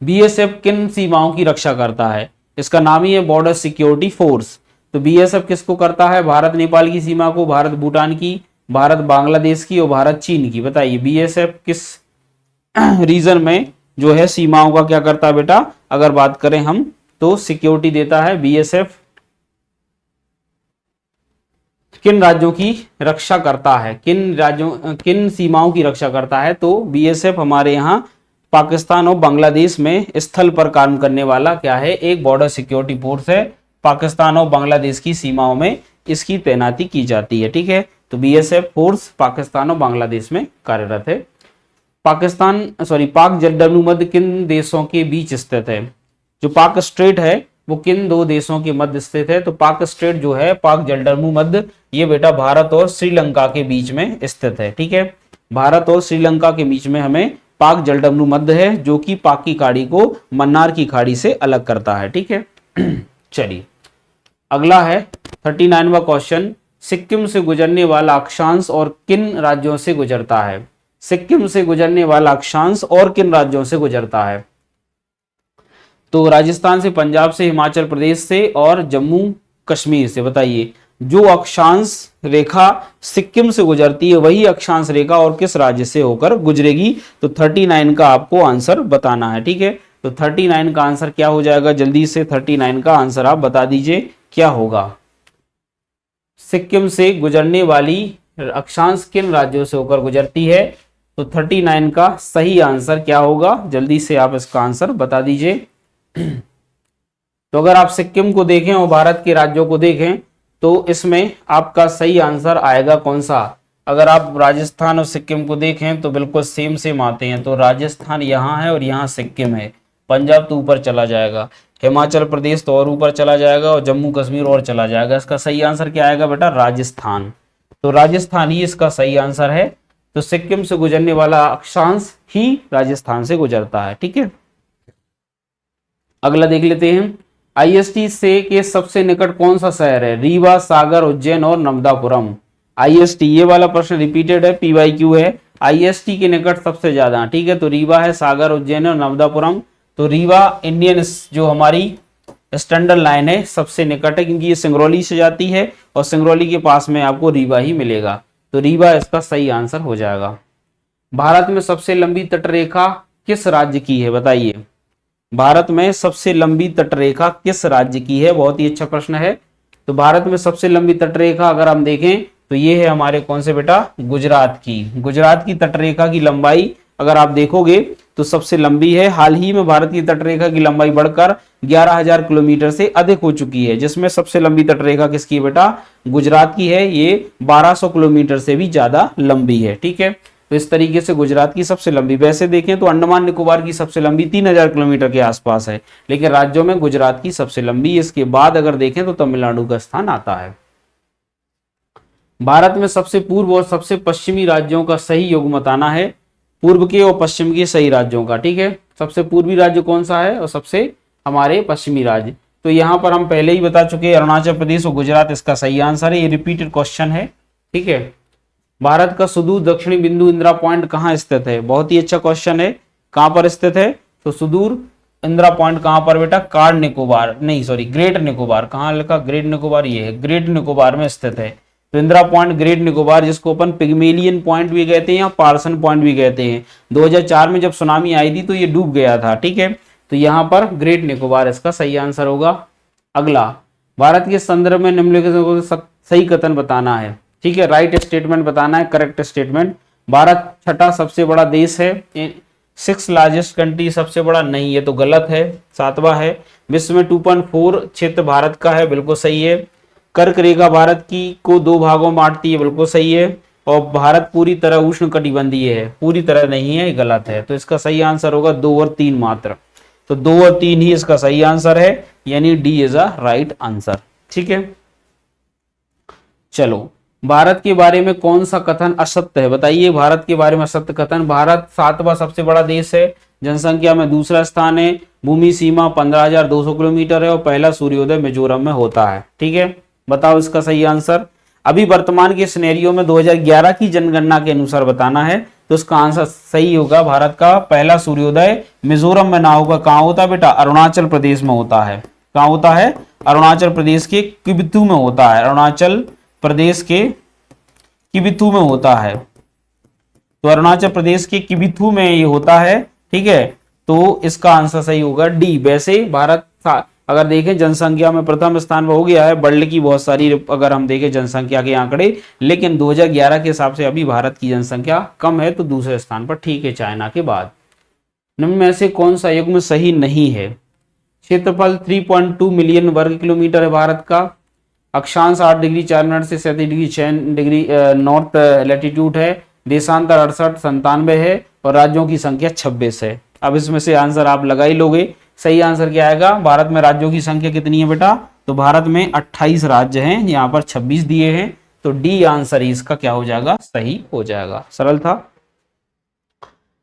A: बीएसएफ किन सीमाओं की रक्षा करता है? इसका नाम ही है बॉर्डर सिक्योरिटी फोर्स। तो बीएसएफ किसको करता है? भारत नेपाल की सीमा को, भारत भूटान की, भारत बांग्लादेश की और भारत चीन की। बताइए बीएसएफ किस रीजन में जो है सीमाओं का क्या करता है बेटा? अगर बात करें हम तो सिक्योरिटी देता है बीएसएफ। किन राज्यों की रक्षा करता है, किन सीमाओं की रक्षा करता है? तो बीएसएफ हमारे यहाँ पाकिस्तान और बांग्लादेश में स्थल पर काम करने वाला क्या है? एक बॉर्डर सिक्योरिटी फोर्स है। पाकिस्तान और बांग्लादेश की सीमाओं में इसकी तैनाती की जाती है। ठीक है, तो बीएसएफ फोर्स पाकिस्तान और बांग्लादेश में कार्यरत है। पाक जलदमु मध्य किन देशों के बीच स्थित है? जो पाक स्ट्रेट है वो किन दो देशों के मध्य स्थित है? तो पाक स्ट्रेट जो है, पाक जलदमु मध्य, ये बेटा भारत और श्रीलंका के बीच में स्थित है। ठीक है, भारत और श्रीलंका के बीच में हमें पाक जलदमु मध्य है, जो कि पाक की खाड़ी को मन्नार की खाड़ी से अलग करता है। ठीक है, चलिए अगला है 39वां क्वेश्चन। सिक्किम से गुजरने वाला अक्षांश और किन राज्यों से गुजरता है? सिक्किम से गुजरने वाला अक्षांश और किन राज्यों से गुजरता है? तो राजस्थान से, पंजाब से, हिमाचल प्रदेश से और जम्मू कश्मीर से। बताइए जो अक्षांश रेखा सिक्किम से गुजरती है वही अक्षांश रेखा और किस राज्य से होकर गुजरेगी? तो 39 का आपको आंसर बताना है। ठीक है, तो 39 का आंसर क्या हो जाएगा? जल्दी से 39 का आंसर आप बता दीजिए क्या होगा। सिक्किम से गुजरने वाली अक्षांश किन राज्यों से होकर गुजरती है? तो 39 का सही आंसर क्या होगा? जल्दी से आप इसका आंसर बता दीजिए। तो अगर आप सिक्किम को देखें और भारत के राज्यों को देखें तो इसमें आपका सही आंसर आएगा कौन सा? अगर आप राजस्थान और सिक्किम को देखें तो बिल्कुल सेम आते हैं। तो राजस्थान यहाँ है और यहाँ सिक्किम है। पंजाब तो ऊपर चला जाएगा, हिमाचल प्रदेश तो और ऊपर चला जाएगा और जम्मू कश्मीर और चला जाएगा। इसका सही आंसर क्या आएगा बेटा? राजस्थान। तो राजस्थान ही इसका सही आंसर है। तो सिक्किम से गुजरने वाला अक्षांश ही राजस्थान से गुजरता है। ठीक है, अगला देख लेते हैं। आईएसटी से के सबसे निकट कौन सा शहर है? रीवा, सागर, उज्जैन और नर्मदापुरम। आईएसटी, ये वाला प्रश्न रिपीटेड है, पीवाईक्यू है। आईएसटी के निकट सबसे ज्यादा, ठीक है, तो रीवा है, सागर, उज्जैन और नर्मदापुरम। तो रीवा इंडियन जो हमारी स्टैंडर्ड लाइन है, सबसे निकट है क्योंकि ये सिंगरौली से जाती है और सिंगरौली के पास में आपको रीवा ही मिलेगा, तो रीवा इसका सही आंसर हो जाएगा। भारत में सबसे लंबी तटरेखा किस राज्य की है, बताइए। भारत में सबसे लंबी तटरेखा किस राज्य की है, बहुत ही अच्छा प्रश्न है। तो भारत में सबसे लंबी तटरेखा अगर हम देखें तो ये है हमारे कौन से बेटा, गुजरात की। गुजरात की तटरेखा की लंबाई अगर आप देखोगे तो सबसे लंबी है। हाल ही में भारत की तटरेखा की लंबाई बढ़कर 11,000 किलोमीटर से अधिक हो चुकी है, जिसमें सबसे लंबी तटरेखा किसकी है बेटा, गुजरात की है। ये 1200 किलोमीटर से भी ज्यादा लंबी है, ठीक है। तो इस तरीके से गुजरात की सबसे लंबी, वैसे देखें तो अंडमान निकोबार की सबसे लंबी 3000 किलोमीटर के आसपास है, लेकिन राज्यों में गुजरात की सबसे लंबी। इसके बाद अगर देखें तो तमिलनाडु का स्थान आता है। भारत में सबसे पूर्व और सबसे पश्चिमी राज्यों का सही योग बताना है, पूर्व के और पश्चिम के सही राज्यों का, ठीक है। सबसे पूर्वी राज्य कौन सा है और सबसे हमारे पश्चिमी राज्य, तो यहां पर हम पहले ही बता चुके हैं अरुणाचल प्रदेश और गुजरात इसका सही आंसर है। ये रिपीटेड क्वेश्चन है, ठीक है। भारत का सुदूर दक्षिणी बिंदु इंदिरा पॉइंट कहाँ स्थित है, बहुत ही अच्छा क्वेश्चन है। कहां पर स्थित है, तो सुदूर इंदिरा पॉइंट कहां पर बेटा, कार निकोबार, नहीं सॉरी ग्रेट निकोबार, कहां लिखा ग्रेट निकोबार, ये है ग्रेट निकोबार में स्थित है। तो इंदिरा पॉइंट ग्रेट निकोबार, जिसको अपन पिग्मेलियन पॉइंट भी कहते हैं या पार्सन पॉइंट भी कहते हैं, 2004 में जब सुनामी आई थी तो ये डूब गया था, ठीक है। तो यहाँ पर ग्रेट निकोबार इसका सही आंसर होगा। अगला, भारत के संदर्भ में निम्नलिखित को सही कथन बताना है, ठीक है। राइट स्टेटमेंट बताना है, करेक्ट स्टेटमेंट। भारत छठा सबसे बड़ा देश है, 6 लार्जेस्ट कंट्री, सबसे बड़ा नहीं, ये तो गलत है, 7वां है। विश्व में 2.4 क्षेत्र भारत का है, बिल्कुल सही है। कर्क रेखा भारत की को 2 भागों में बांटती है, बिल्कुल सही है। और भारत पूरी तरह उष्ण कटिबंधीय है, पूरी तरह नहीं है, गलत है। तो इसका सही आंसर होगा 2 और 3 मात्र, तो 2 और 3 ही इसका सही आंसर है, यानी D is a right answer, ठीक है। चलो, भारत के बारे में कौन सा कथन असत्य है, बताइए। भारत के बारे में असत्य कथन, भारत 7वां सबसे बड़ा देश है, जनसंख्या में दूसरा स्थान है, भूमि सीमा 15,200 किलोमीटर है और पहला सूर्योदय मिजोरम में होता है, ठीक है। बताओ इसका सही आंसर। अभी वर्तमान के सिनेरियो में 2011 की जनगणना के अनुसार बताना है, तो इसका आंसर सही होगा, भारत का पहला सूर्योदय मिजोरम में ना होगा। कहां होता है बेटा, अरुणाचल प्रदेश में होता है। कहां होता है, अरुणाचल प्रदेश के किबिथु में होता है, अरुणाचल प्रदेश के किबिथु में होता है। तो अरुणाचल प्रदेश के किबिथु में ये होता है, ठीक है। तो इसका आंसर सही होगा डी। वैसे भारत अगर देखें जनसंख्या में प्रथम स्थान पर हो गया है, वर्ल्ड की बहुत सारी अगर हम देखें जनसंख्या के आंकड़े, लेकिन 2011 के हिसाब से अभी भारत की जनसंख्या कम है, तो दूसरे स्थान पर, ठीक है, चाइना के बाद। निम्न में से कौन सा युग्म सही नहीं है, क्षेत्रफल 3.2 मिलियन वर्ग किलोमीटर है भारत का, अक्षांश 8 डिग्री 4 मिनट से 37 डिग्री 6 डिग्री नॉर्थ लैटिट्यूड है, देशांतर 68-97 है और राज्यों की संख्या 26 है। अब इसमें से आंसर आप लगा ही लोगे, सही आंसर क्या आएगा। भारत में राज्यों की संख्या कितनी है बेटा, तो भारत में 28 राज्य हैं, यहाँ पर 26 दिए हैं, तो डी आंसर ही इसका क्या हो जाएगा, सही हो जाएगा। सरल था।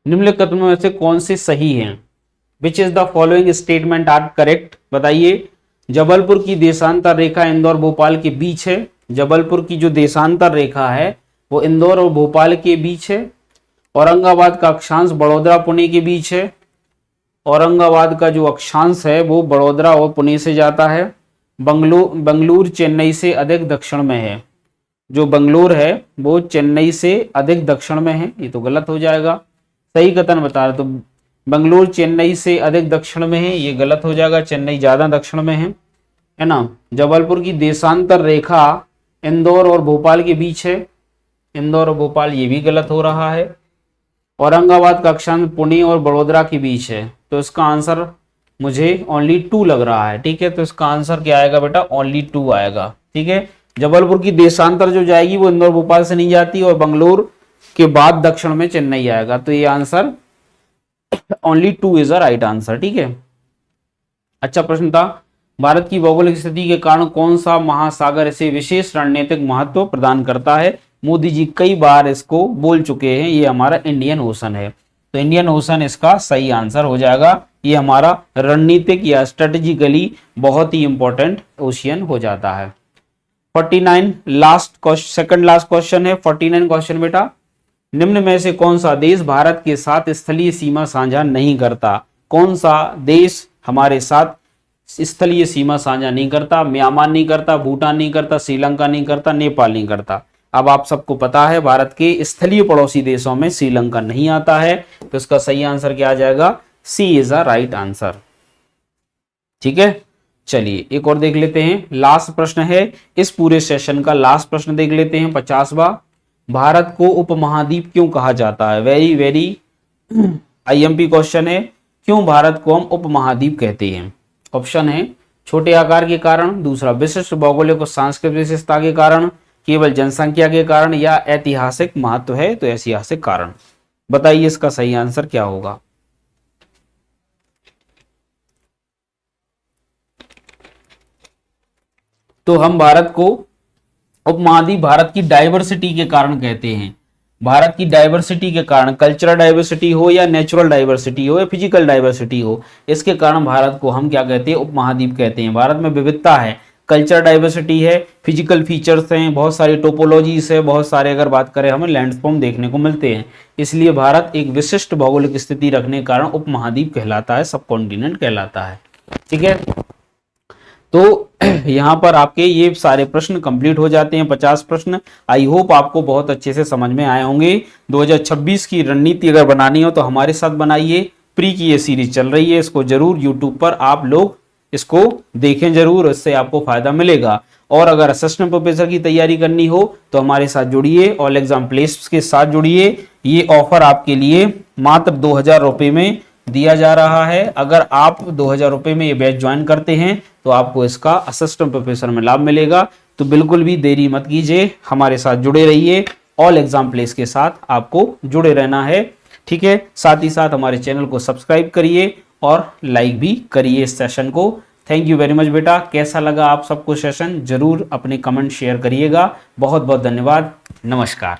A: निम्नलिखित में से कौन से सही हैं, which is the following statement are correct, बताइए। जबलपुर की देशांतर रेखा इंदौर भोपाल के बीच है, जबलपुर की जो देशांतर रेखा है वो इंदौर और भोपाल के बीच है। औरंगाबाद का अक्षांश बड़ौदा पुणे के बीच है, औरंगाबाद का जो अक्षांश है वो बड़ौदा और पुणे से जाता है। बंगलुरु चेन्नई से अधिक दक्षिण में है, जो बंगलोर है वो चेन्नई से अधिक दक्षिण में है, ये तो गलत हो जाएगा। सही कथन बता रहे, तो बंगलुरु चेन्नई से अधिक दक्षिण में है, ये गलत हो जाएगा, चेन्नई ज्यादा दक्षिण में है ना। जबलपुर की देशांतर रेखा इंदौर और भोपाल के बीच है, इंदौर और भोपाल, ये भी गलत हो रहा है। औरंगाबाद का अक्षांश पुणे और बड़ोदरा के बीच है, तो इसका आंसर मुझे ओनली 2 लग रहा है, ठीक है। तो इसका आंसर क्या आएगा बेटा, ओनली 2 आएगा, ठीक है। जबलपुर की देशांतर जो जाएगी वो इंदौर भोपाल से नहीं जाती और बंगलोर के बाद दक्षिण में चेन्नई आएगा, तो ये answer only 2 is a right answer, ठीक है। अच्छा प्रश्न था, भारत की भौगोलिक स्थिति के कारण कौन सा महासागर इसे विशेष रणनीतिक महत्व प्रदान करता है। मोदी जी कई बार इसको बोल चुके हैं, ये हमारा इंडियन ओशन है, तो इंडियन ओशन इसका सही आंसर हो जाएगा। ये हमारा रणनीतिक या स्ट्रेटेजिकली बहुत ही इंपॉर्टेंट ओशियन हो जाता है। 49 सेकंड लास्ट क्वेश्चन है, 49 क्वेश्चन बेटा। निम्न में से कौन सा देश भारत के साथ स्थलीय सीमा साझा नहीं करता, कौन सा देश हमारे साथ स्थलीय सीमा साझा नहीं करता, म्यांमार नहीं करता, भूटान नहीं करता, श्रीलंका नहीं करता, नेपाल नहीं करता। अब आप सबको पता है भारत के स्थलीय पड़ोसी देशों में श्रीलंका नहीं आता है, तो इसका सही आंसर क्या आ जाएगा? सी इज अ राइट आंसर। ठीक है, चलिए एक और देख लेते हैं। लास्ट प्रश्न है इस पूरे सेशन का, लास्ट प्रश्न देख लेते हैं 50वां। भारत को उपमहाद्वीप क्यों कहा जाता है? वेरी वेरी आईएमपी क्वेश्चन है। क्यों भारत को हम उपमहाद्वीप कहते हैं? ऑप्शन है छोटे आकार के कारण, दूसरा विशिष्ट भौगोलिक और सांस्कृतिक विशेषता के कारण, केवल जनसंख्या के कारण, या ऐतिहासिक महत्व है तो ऐतिहासिक कारण। बताइए इसका सही आंसर क्या होगा? तो हम भारत को उपमहाद्वीप भारत की डाइवर्सिटी के कारण कहते हैं। भारत की डाइवर्सिटी के कारण, कल्चरल डाइवर्सिटी हो या नेचुरल डाइवर्सिटी हो या फिजिकल डाइवर्सिटी हो, इसके कारण भारत को हम क्या कहते हैं? उपमहाद्वीप कहते हैं। भारत में विविधता है, कल्चर डाइवर्सिटी है, फिजिकल फीचर्स हैं, बहुत सारी टोपोलॉजीज है, बहुत सारे अगर बात करें हमें लैंडफॉर्म देखने को मिलते हैं। इसलिए भारत एक विशिष्ट भौगोलिक स्थिति रखने के कारण उपमहाद्वीप कहलाता है, सब कॉन्टिनेंट कहलाता है। ठीक है, तो यहाँ पर आपके ये सारे प्रश्न कंप्लीट हो जाते हैं, 50 प्रश्न। आई होप आपको बहुत अच्छे से समझ में आए होंगे। 2026 की रणनीति अगर बनानी हो तो हमारे साथ बनाइए। प्री की ये सीरीज चल रही है, इसको जरूर यूट्यूब पर आप लोग इसको देखें जरूर, इससे आपको फायदा मिलेगा। और अगर असिस्टेंट प्रोफेसर की तैयारी करनी हो तो हमारे साथ जुड़िए, ऑल एग्जाम प्लेस के साथ जुड़िए। ये ऑफर आपके लिए मात्र 2000 रुपये में दिया जा रहा है। अगर आप 2000 रुपये में ये बैच ज्वाइन करते हैं तो आपको इसका असिस्टेंट प्रोफेसर में लाभ मिलेगा। तो बिल्कुल भी देरी मत कीजिए, हमारे साथ जुड़े रहिए। ऑल एग्जाम प्लेस के साथ आपको जुड़े रहना है। ठीक है, साथ ही साथ हमारे चैनल को सब्सक्राइब करिए और लाइक भी करिए इस सेशन को। थैंक यू वेरी मच बेटा। कैसा लगा आप सबको सेशन? जरूर अपने कमेंट शेयर करिएगा। बहुत बहुत धन्यवाद। नमस्कार।